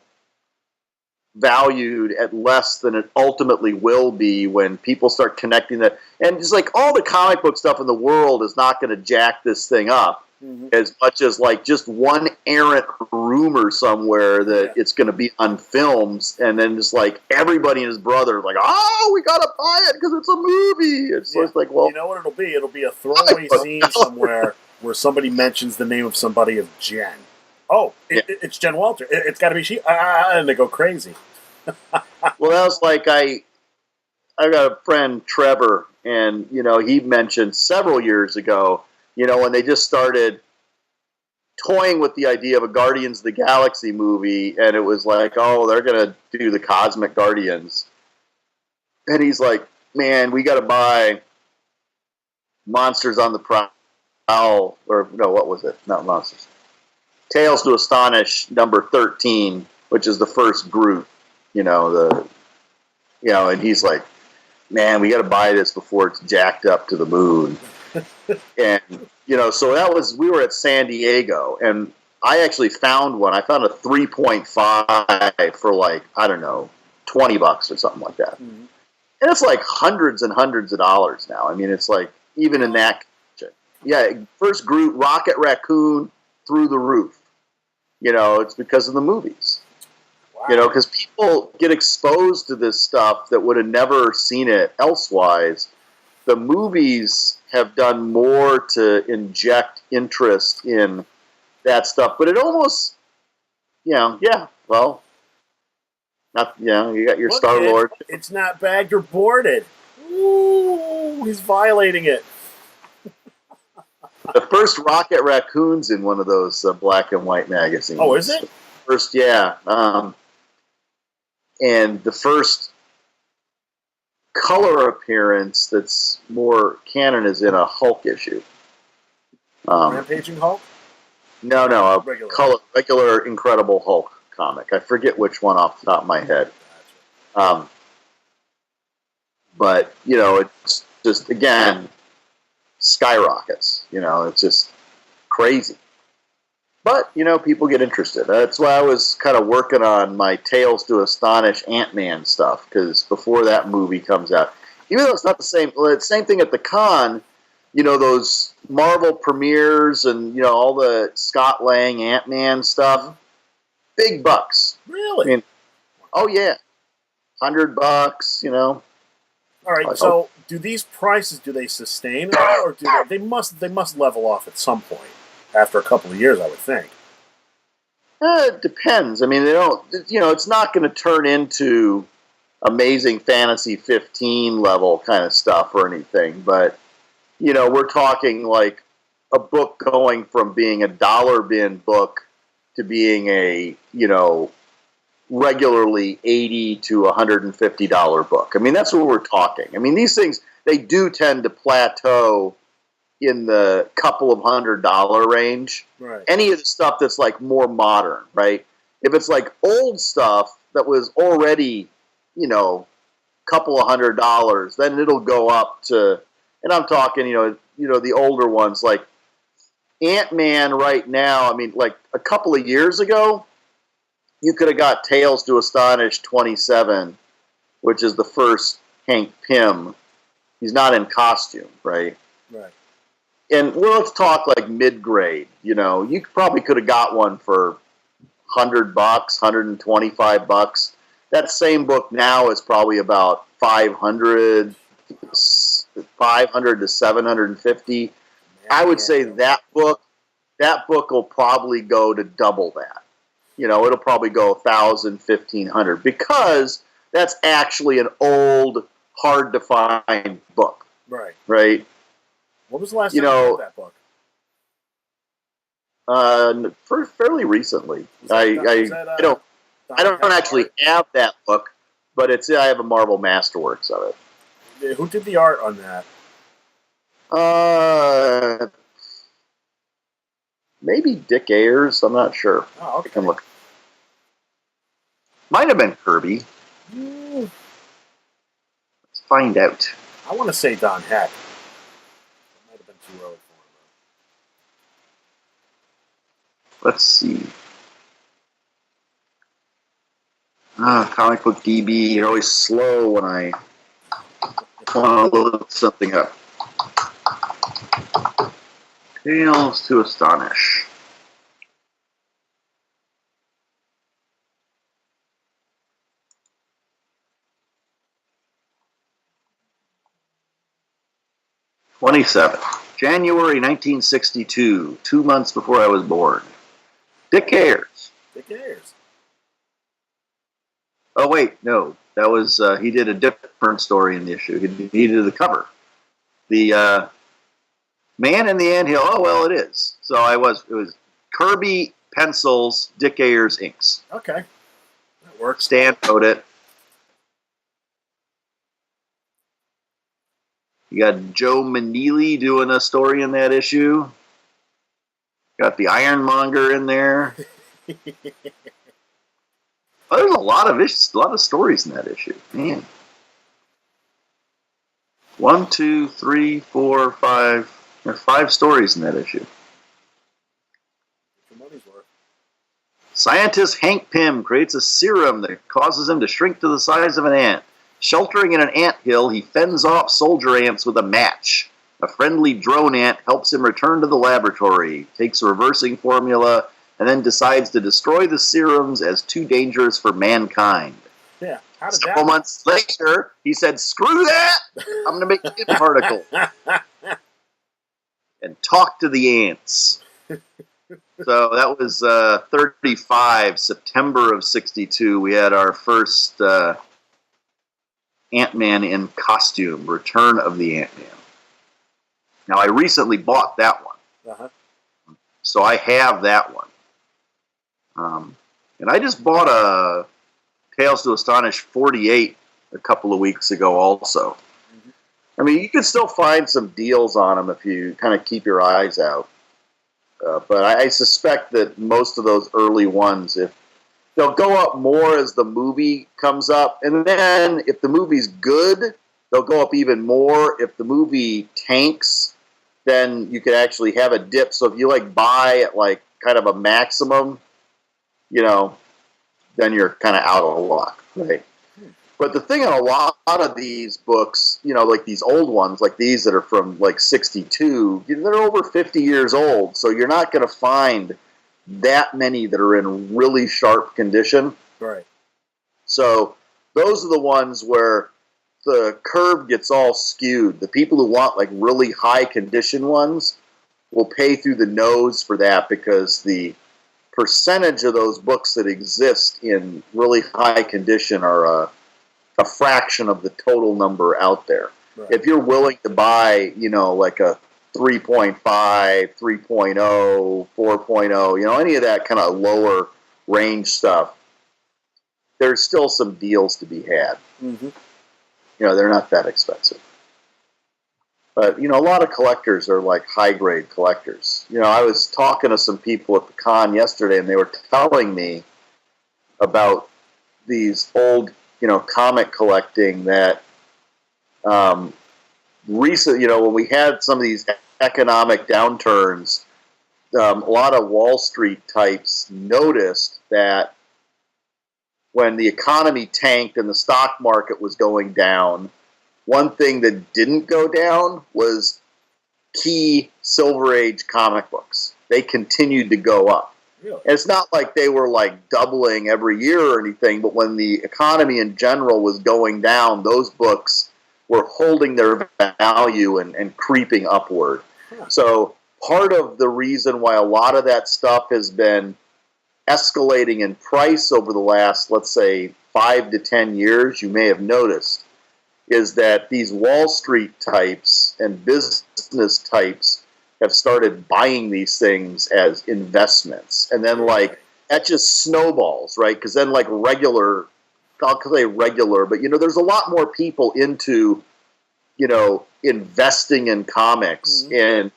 valued at less than it ultimately will be when people start connecting that. And just like all the comic book stuff in the world is not going to jack this thing up as much as like just one errant rumor somewhere that it's going to be on films, and then just like everybody and his brother like, oh, we got to buy it because it's a movie. It's just like, well, you know what it'll be? It'll be a throwaway scene somewhere where somebody mentions the name of somebody of Jen. Oh, it's Jen Walter. It's got to be she. And they go crazy. Well, that was like I got a friend, Trevor, and, you know, he mentioned several years ago, you know, when they just started toying with the idea of a Guardians of the Galaxy movie, and it was like, oh, they're going to do the Cosmic Guardians. And he's like, man, we got to buy Monsters on the Prowl, or no, what was it? Not Monsters. Tales to Astonish #13, which is the first Groot, you know, and he's like, man, we got to buy this before it's jacked up to the moon. And, you know, so we were at San Diego, and I actually found one. I found a 3.5 for like, I don't know, $20 or something like that. And it's like hundreds and hundreds of dollars now. I mean, it's like, even in that, yeah, first Groot, Rocket Raccoon, through the roof. You know, it's because of the movies. Wow. You know, because people get exposed to this stuff that would have never seen it elsewise. The movies have done more to inject interest in that stuff, but it almost, you know, not, you know, you got your Star-Lord. It's not bagged or boarded. Ooh, he's violating it. The first Rocket Raccoon's in one of those black and white magazines. Oh, is it? First, yeah. And the first color appearance that's more canon is in a Hulk issue. Rampaging Hulk? No, a regular Incredible Hulk comic. I forget which one off the top of my head. But, you know, it's just, again, skyrockets. You know, it's just crazy. But, you know, people get interested. That's why I was kind of working on my Tales to Astonish Ant-Man stuff, because before that movie comes out, even though it's not the same thing at the con, you know, those Marvel premieres and, you know, all the Scott Lang Ant-Man stuff, big bucks. Really? I mean, oh, yeah. $100, you know. All right, so do these prices, do they sustain, or do they must level off at some point after a couple of years, I would think? It depends. I mean, they don't, you know, it's not going to turn into Amazing Fantasy 15 level kind of stuff or anything, but, you know, we're talking like a book going from being a dollar bin book to being a, you know, regularly $80 to $150 book. I mean, that's what we're talking. I mean, these things, they do tend to plateau in the couple of $100 range. Right. Any of the stuff that's like more modern, right? If it's like old stuff that was already, you know, couple of $100, then it'll go up to, and I'm talking, you know, the older ones like Ant-Man right now. I mean, like a couple of years ago, you could have got Tales to Astonish 27, which is the first Hank Pym. He's not in costume, right? Right. And well, let's talk like mid-grade. You know, you probably could have got one for $100, $125. That same book now is probably about $500 to $750. I would say that book will probably go to double that. You know, it'll probably go $1,000, $1,500, because that's actually an old, hard-to-find book. Right. Right? What was the last time you read that book? Fairly recently. I don't. I don't actually have that book, but I have a Marvel Masterworks of it. Who did the art on that? Maybe Dick Ayers. I'm not sure. Oh, okay. I can look. Might have been Kirby. Let's find out. I want to say Don Heck. That might have been too early for him. Let's see. Comic Book DB. You're always slow when I want to look something up. Tales to Astonish. January 1962, 2 months before I was born. Dick Ayers. Dick Ayers. Oh wait, no, that was he did a different story in the issue. He did the cover. The Man in the Anthill. Oh well, it is. So it was Kirby pencils, Dick Ayers inks. Okay, that works. Stan wrote it. You got Joe Maneely doing a story in that issue. Got the Ironmonger in there. Oh, there's a lot of stories in that issue. Man. 1, 2, 3, 4, 5. There are 5 stories in that issue. Your money's worth. Scientist Hank Pym creates a serum that causes him to shrink to the size of an ant. Sheltering in an anthill, he fends off soldier ants with a match. A friendly drone ant helps him return to the laboratory, takes a reversing formula, and then decides to destroy the serums as too dangerous for mankind. Yeah, how did Several months later, he said, "Screw that! I'm going to make an ant particle." And talk to the ants. So that was 35, September of 62. We had our first Ant-Man in costume, Return of the Ant-Man. Now, I recently bought that one. Uh-huh. So I have that one. And I just bought a Tales to Astonish 48 a couple of weeks ago also. Mm-hmm. I mean, you can still find some deals on them if you kind of keep your eyes out. But I suspect that most of those early ones, if they'll go up more as the movie comes up. And then if the movie's good, they'll go up even more. If the movie tanks, then you could actually have a dip. So if you buy at kind of a maximum, then you're kind of out of luck, right? But the thing on a lot of these books, like these old ones, like these that are from 62, they're over 50 years old. So you're not going to find that many that are in really sharp condition. Right. So those are the ones where the curve gets all skewed. The people who want really high condition ones will pay through the nose for that because the percentage of those books that exist in really high condition are a fraction of the total number out there. Right. If you're willing to buy, a 3.5, 3.0, 4.0, any of that kind of lower range stuff, there's still some deals to be had. Mm-hmm. They're not that expensive. But, a lot of collectors are high-grade collectors. I was talking to some people at the con yesterday, and they were telling me about these old, comic collecting that recently, when we had some of these economic downturns, a lot of Wall Street types noticed that when the economy tanked and the stock market was going down, one thing that didn't go down was key Silver Age comic books. They continued to go up. Really? And it's not like they were doubling every year or anything, but when the economy in general was going down, those books were holding their value and creeping upward. Huh. So part of the reason why a lot of that stuff has been escalating in price over the last, let's say, 5 to 10 years, you may have noticed, is that these Wall Street types and business types have started buying these things as investments. And then that just snowballs, right? Because then like regular, I'll say regular, but there's a lot more people into, investing in comics. And,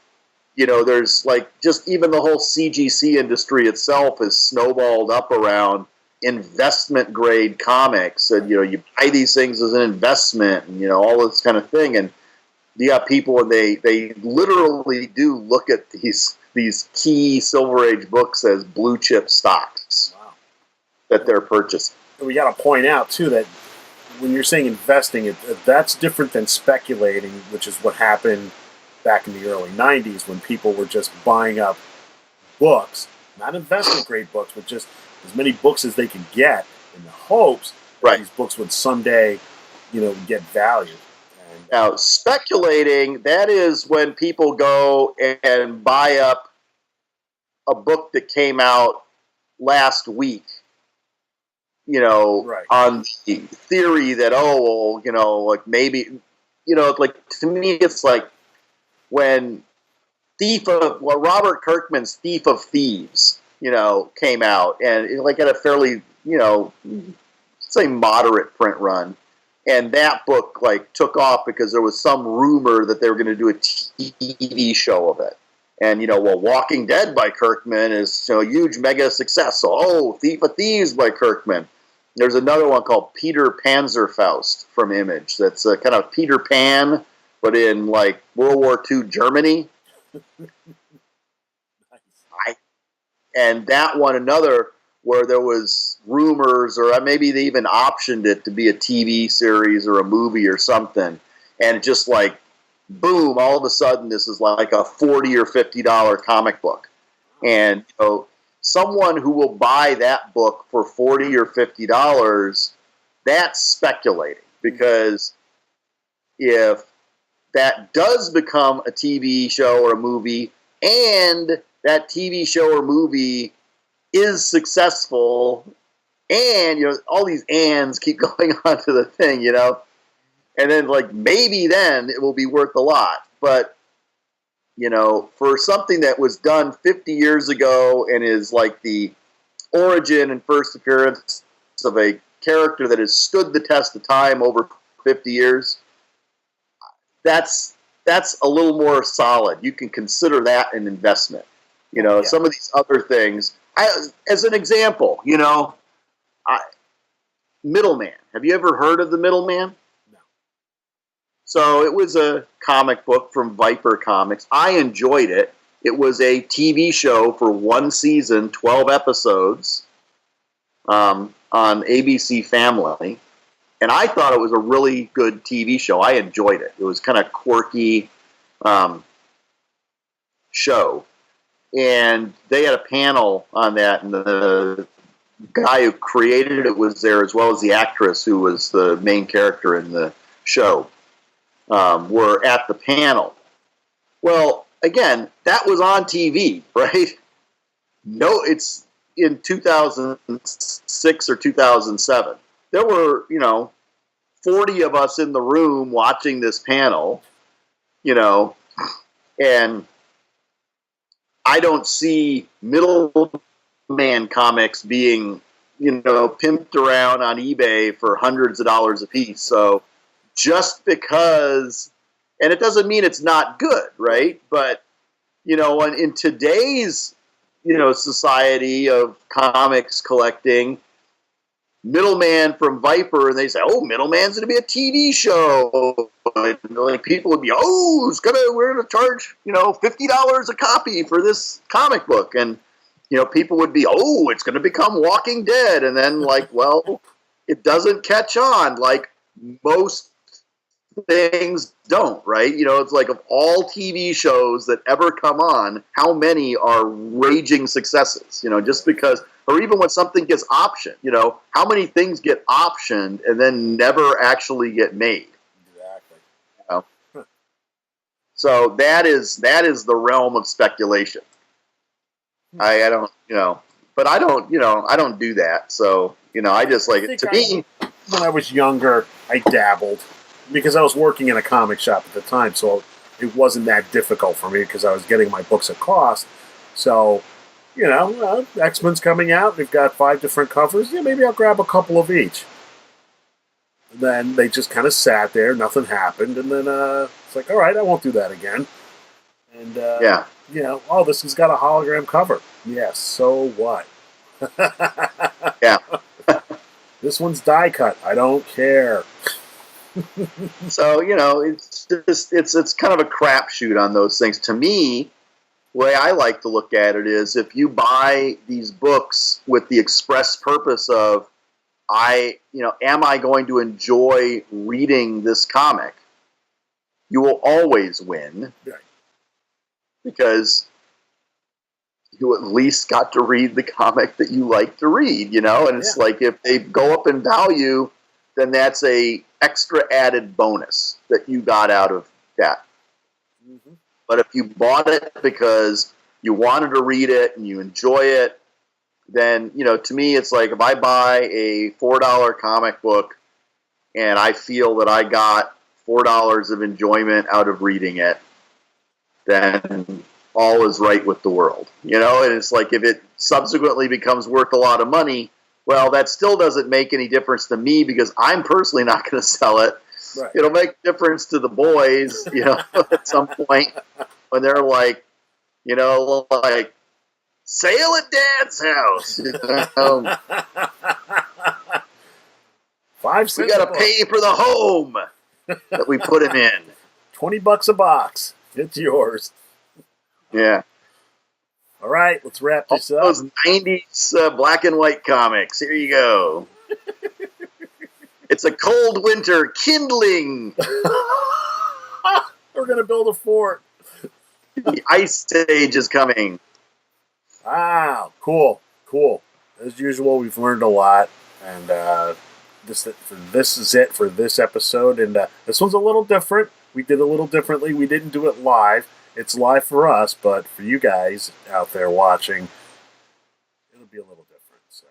there's like just even the whole CGC industry itself is snowballed up around investment grade comics. And, you buy these things as an investment and, all this kind of thing. And you got people and they literally do look at these key Silver Age books as blue chip stocks that they're purchasing. And we got to point out, too, that when you're saying investing, that's different than speculating, which is what happened back in the early 90s when people were just buying up books, not investment-grade books, but just as many books as they could get in the hopes that these books would someday, get value. Now, speculating, that is when people go and buy up a book that came out last week, on the theory that, like maybe, like to me, it's like when Robert Kirkman's Thief of Thieves, came out and like had a fairly, say moderate print run. And that book like took off because there was some rumor that they were going to do a TV show of it. And, Walking Dead by Kirkman is a huge mega success. So, Thief of Thieves by Kirkman. There's another one called Peter Panzerfaust from Image. That's kind of Peter Pan, but in like World War II Germany. And that one, another where there was rumors, or maybe they even optioned it to be a TV series or a movie or something, and just like, boom, all of a sudden this is like a $40 or $50 comic book. And someone who will buy that book for $40 or $50, that's speculating, because if that does become a TV show or a movie, and that TV show or movie is successful, and all these ands keep going on to the thing, and then like maybe then it will be worth a lot. But for something that was done 50 years ago and is like the origin and first appearance of a character that has stood the test of time over 50 years, that's a little more solid. You can consider that an investment. Some of these other things. As an example, Middleman. Have you ever heard of The Middleman? No. So it was a comic book from Viper Comics. I enjoyed it. It was a TV show for one season, 12 episodes, on ABC Family. And I thought it was a really good TV show. I enjoyed it. It was kind of quirky show. And they had a panel on that, and the guy who created it was there, as well as the actress who was the main character in the show, were at the panel. Well, again, that was on TV, right? No, it's in 2006 or 2007. There were, 40 of us in the room watching this panel, and I don't see Middleman comics being, pimped around on eBay for hundreds of dollars a piece. So just because, and it doesn't mean it's not good, right? But, in today's, society of comics collecting, Middleman from Viper, and they say, Middleman's going to be a TV show. And like people would be, we're going to charge, $50 a copy for this comic book. And, people would be, it's going to become Walking Dead. And then it doesn't catch on like most things don't, right? It's like of all TV shows that ever come on, how many are raging successes? Just because, or even when something gets optioned, how many things get optioned and then never actually get made? Exactly. So that is the realm of speculation. I don't, but I don't do that. So, I just like it. To me, when I was younger, I dabbled because I was working in a comic shop at the time. So it wasn't that difficult for me because I was getting my books at cost. So X-Men's coming out. They've got 5 different covers. Yeah, maybe I'll grab a couple of each. And then they just kind of sat there. Nothing happened. And then it's like, all right, I won't do that again. And, this has got a hologram cover. Yes, so what? Yeah. This one's die cut. I don't care. So, it's just it's kind of a crapshoot on those things. To me, the way I like to look at it is if you buy these books with the express purpose of am I going to enjoy reading this comic? You will always win. Right. Because you at least got to read the comic that you like to read, and it's like if they go up in value, then that's a extra added bonus that you got out of that. Mm-hmm. But if you bought it because you wanted to read it and you enjoy it, then, to me, it's like if I buy a $4 comic book and I feel that I got $4 of enjoyment out of reading it, then all is right with the world, and it's like if it subsequently becomes worth a lot of money, well, that still doesn't make any difference to me because I'm personally not going to sell it. Right. It'll make a difference to the boys, at some point when they're like, sale at Dad's house. 5 cents. We got to pay for the home that we put him in. $20 a box. It's yours. Yeah. All right, let's wrap this up. Those 90s black and white comics. Here you go. It's a cold winter kindling. We're going to build a fort. The ice age is coming. Wow, cool. As usual, we've learned a lot, and this is it for this episode. And this one's a little different. We did a little differently. We didn't do it live. It's live for us, but for you guys out there watching, it'll be a little different. So,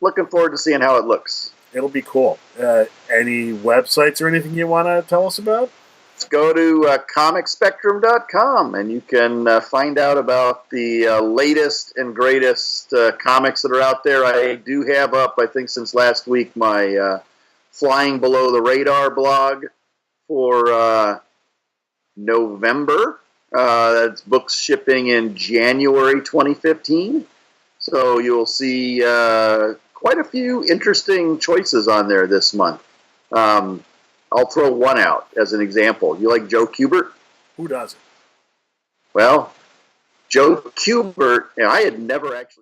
looking forward to seeing how it looks. It'll be cool. Any websites or anything you want to tell us about? Let's go to comicspectrum.com and you can find out about the latest and greatest comics that are out there. I do have up, I think since last week, my Flying Below the Radar blog for November. That's books shipping in January 2015. So you'll see quite a few interesting choices on there this month. I'll throw one out as an example. You like Joe Kubert? Who doesn't? Well, Joe Kubert, I had never actually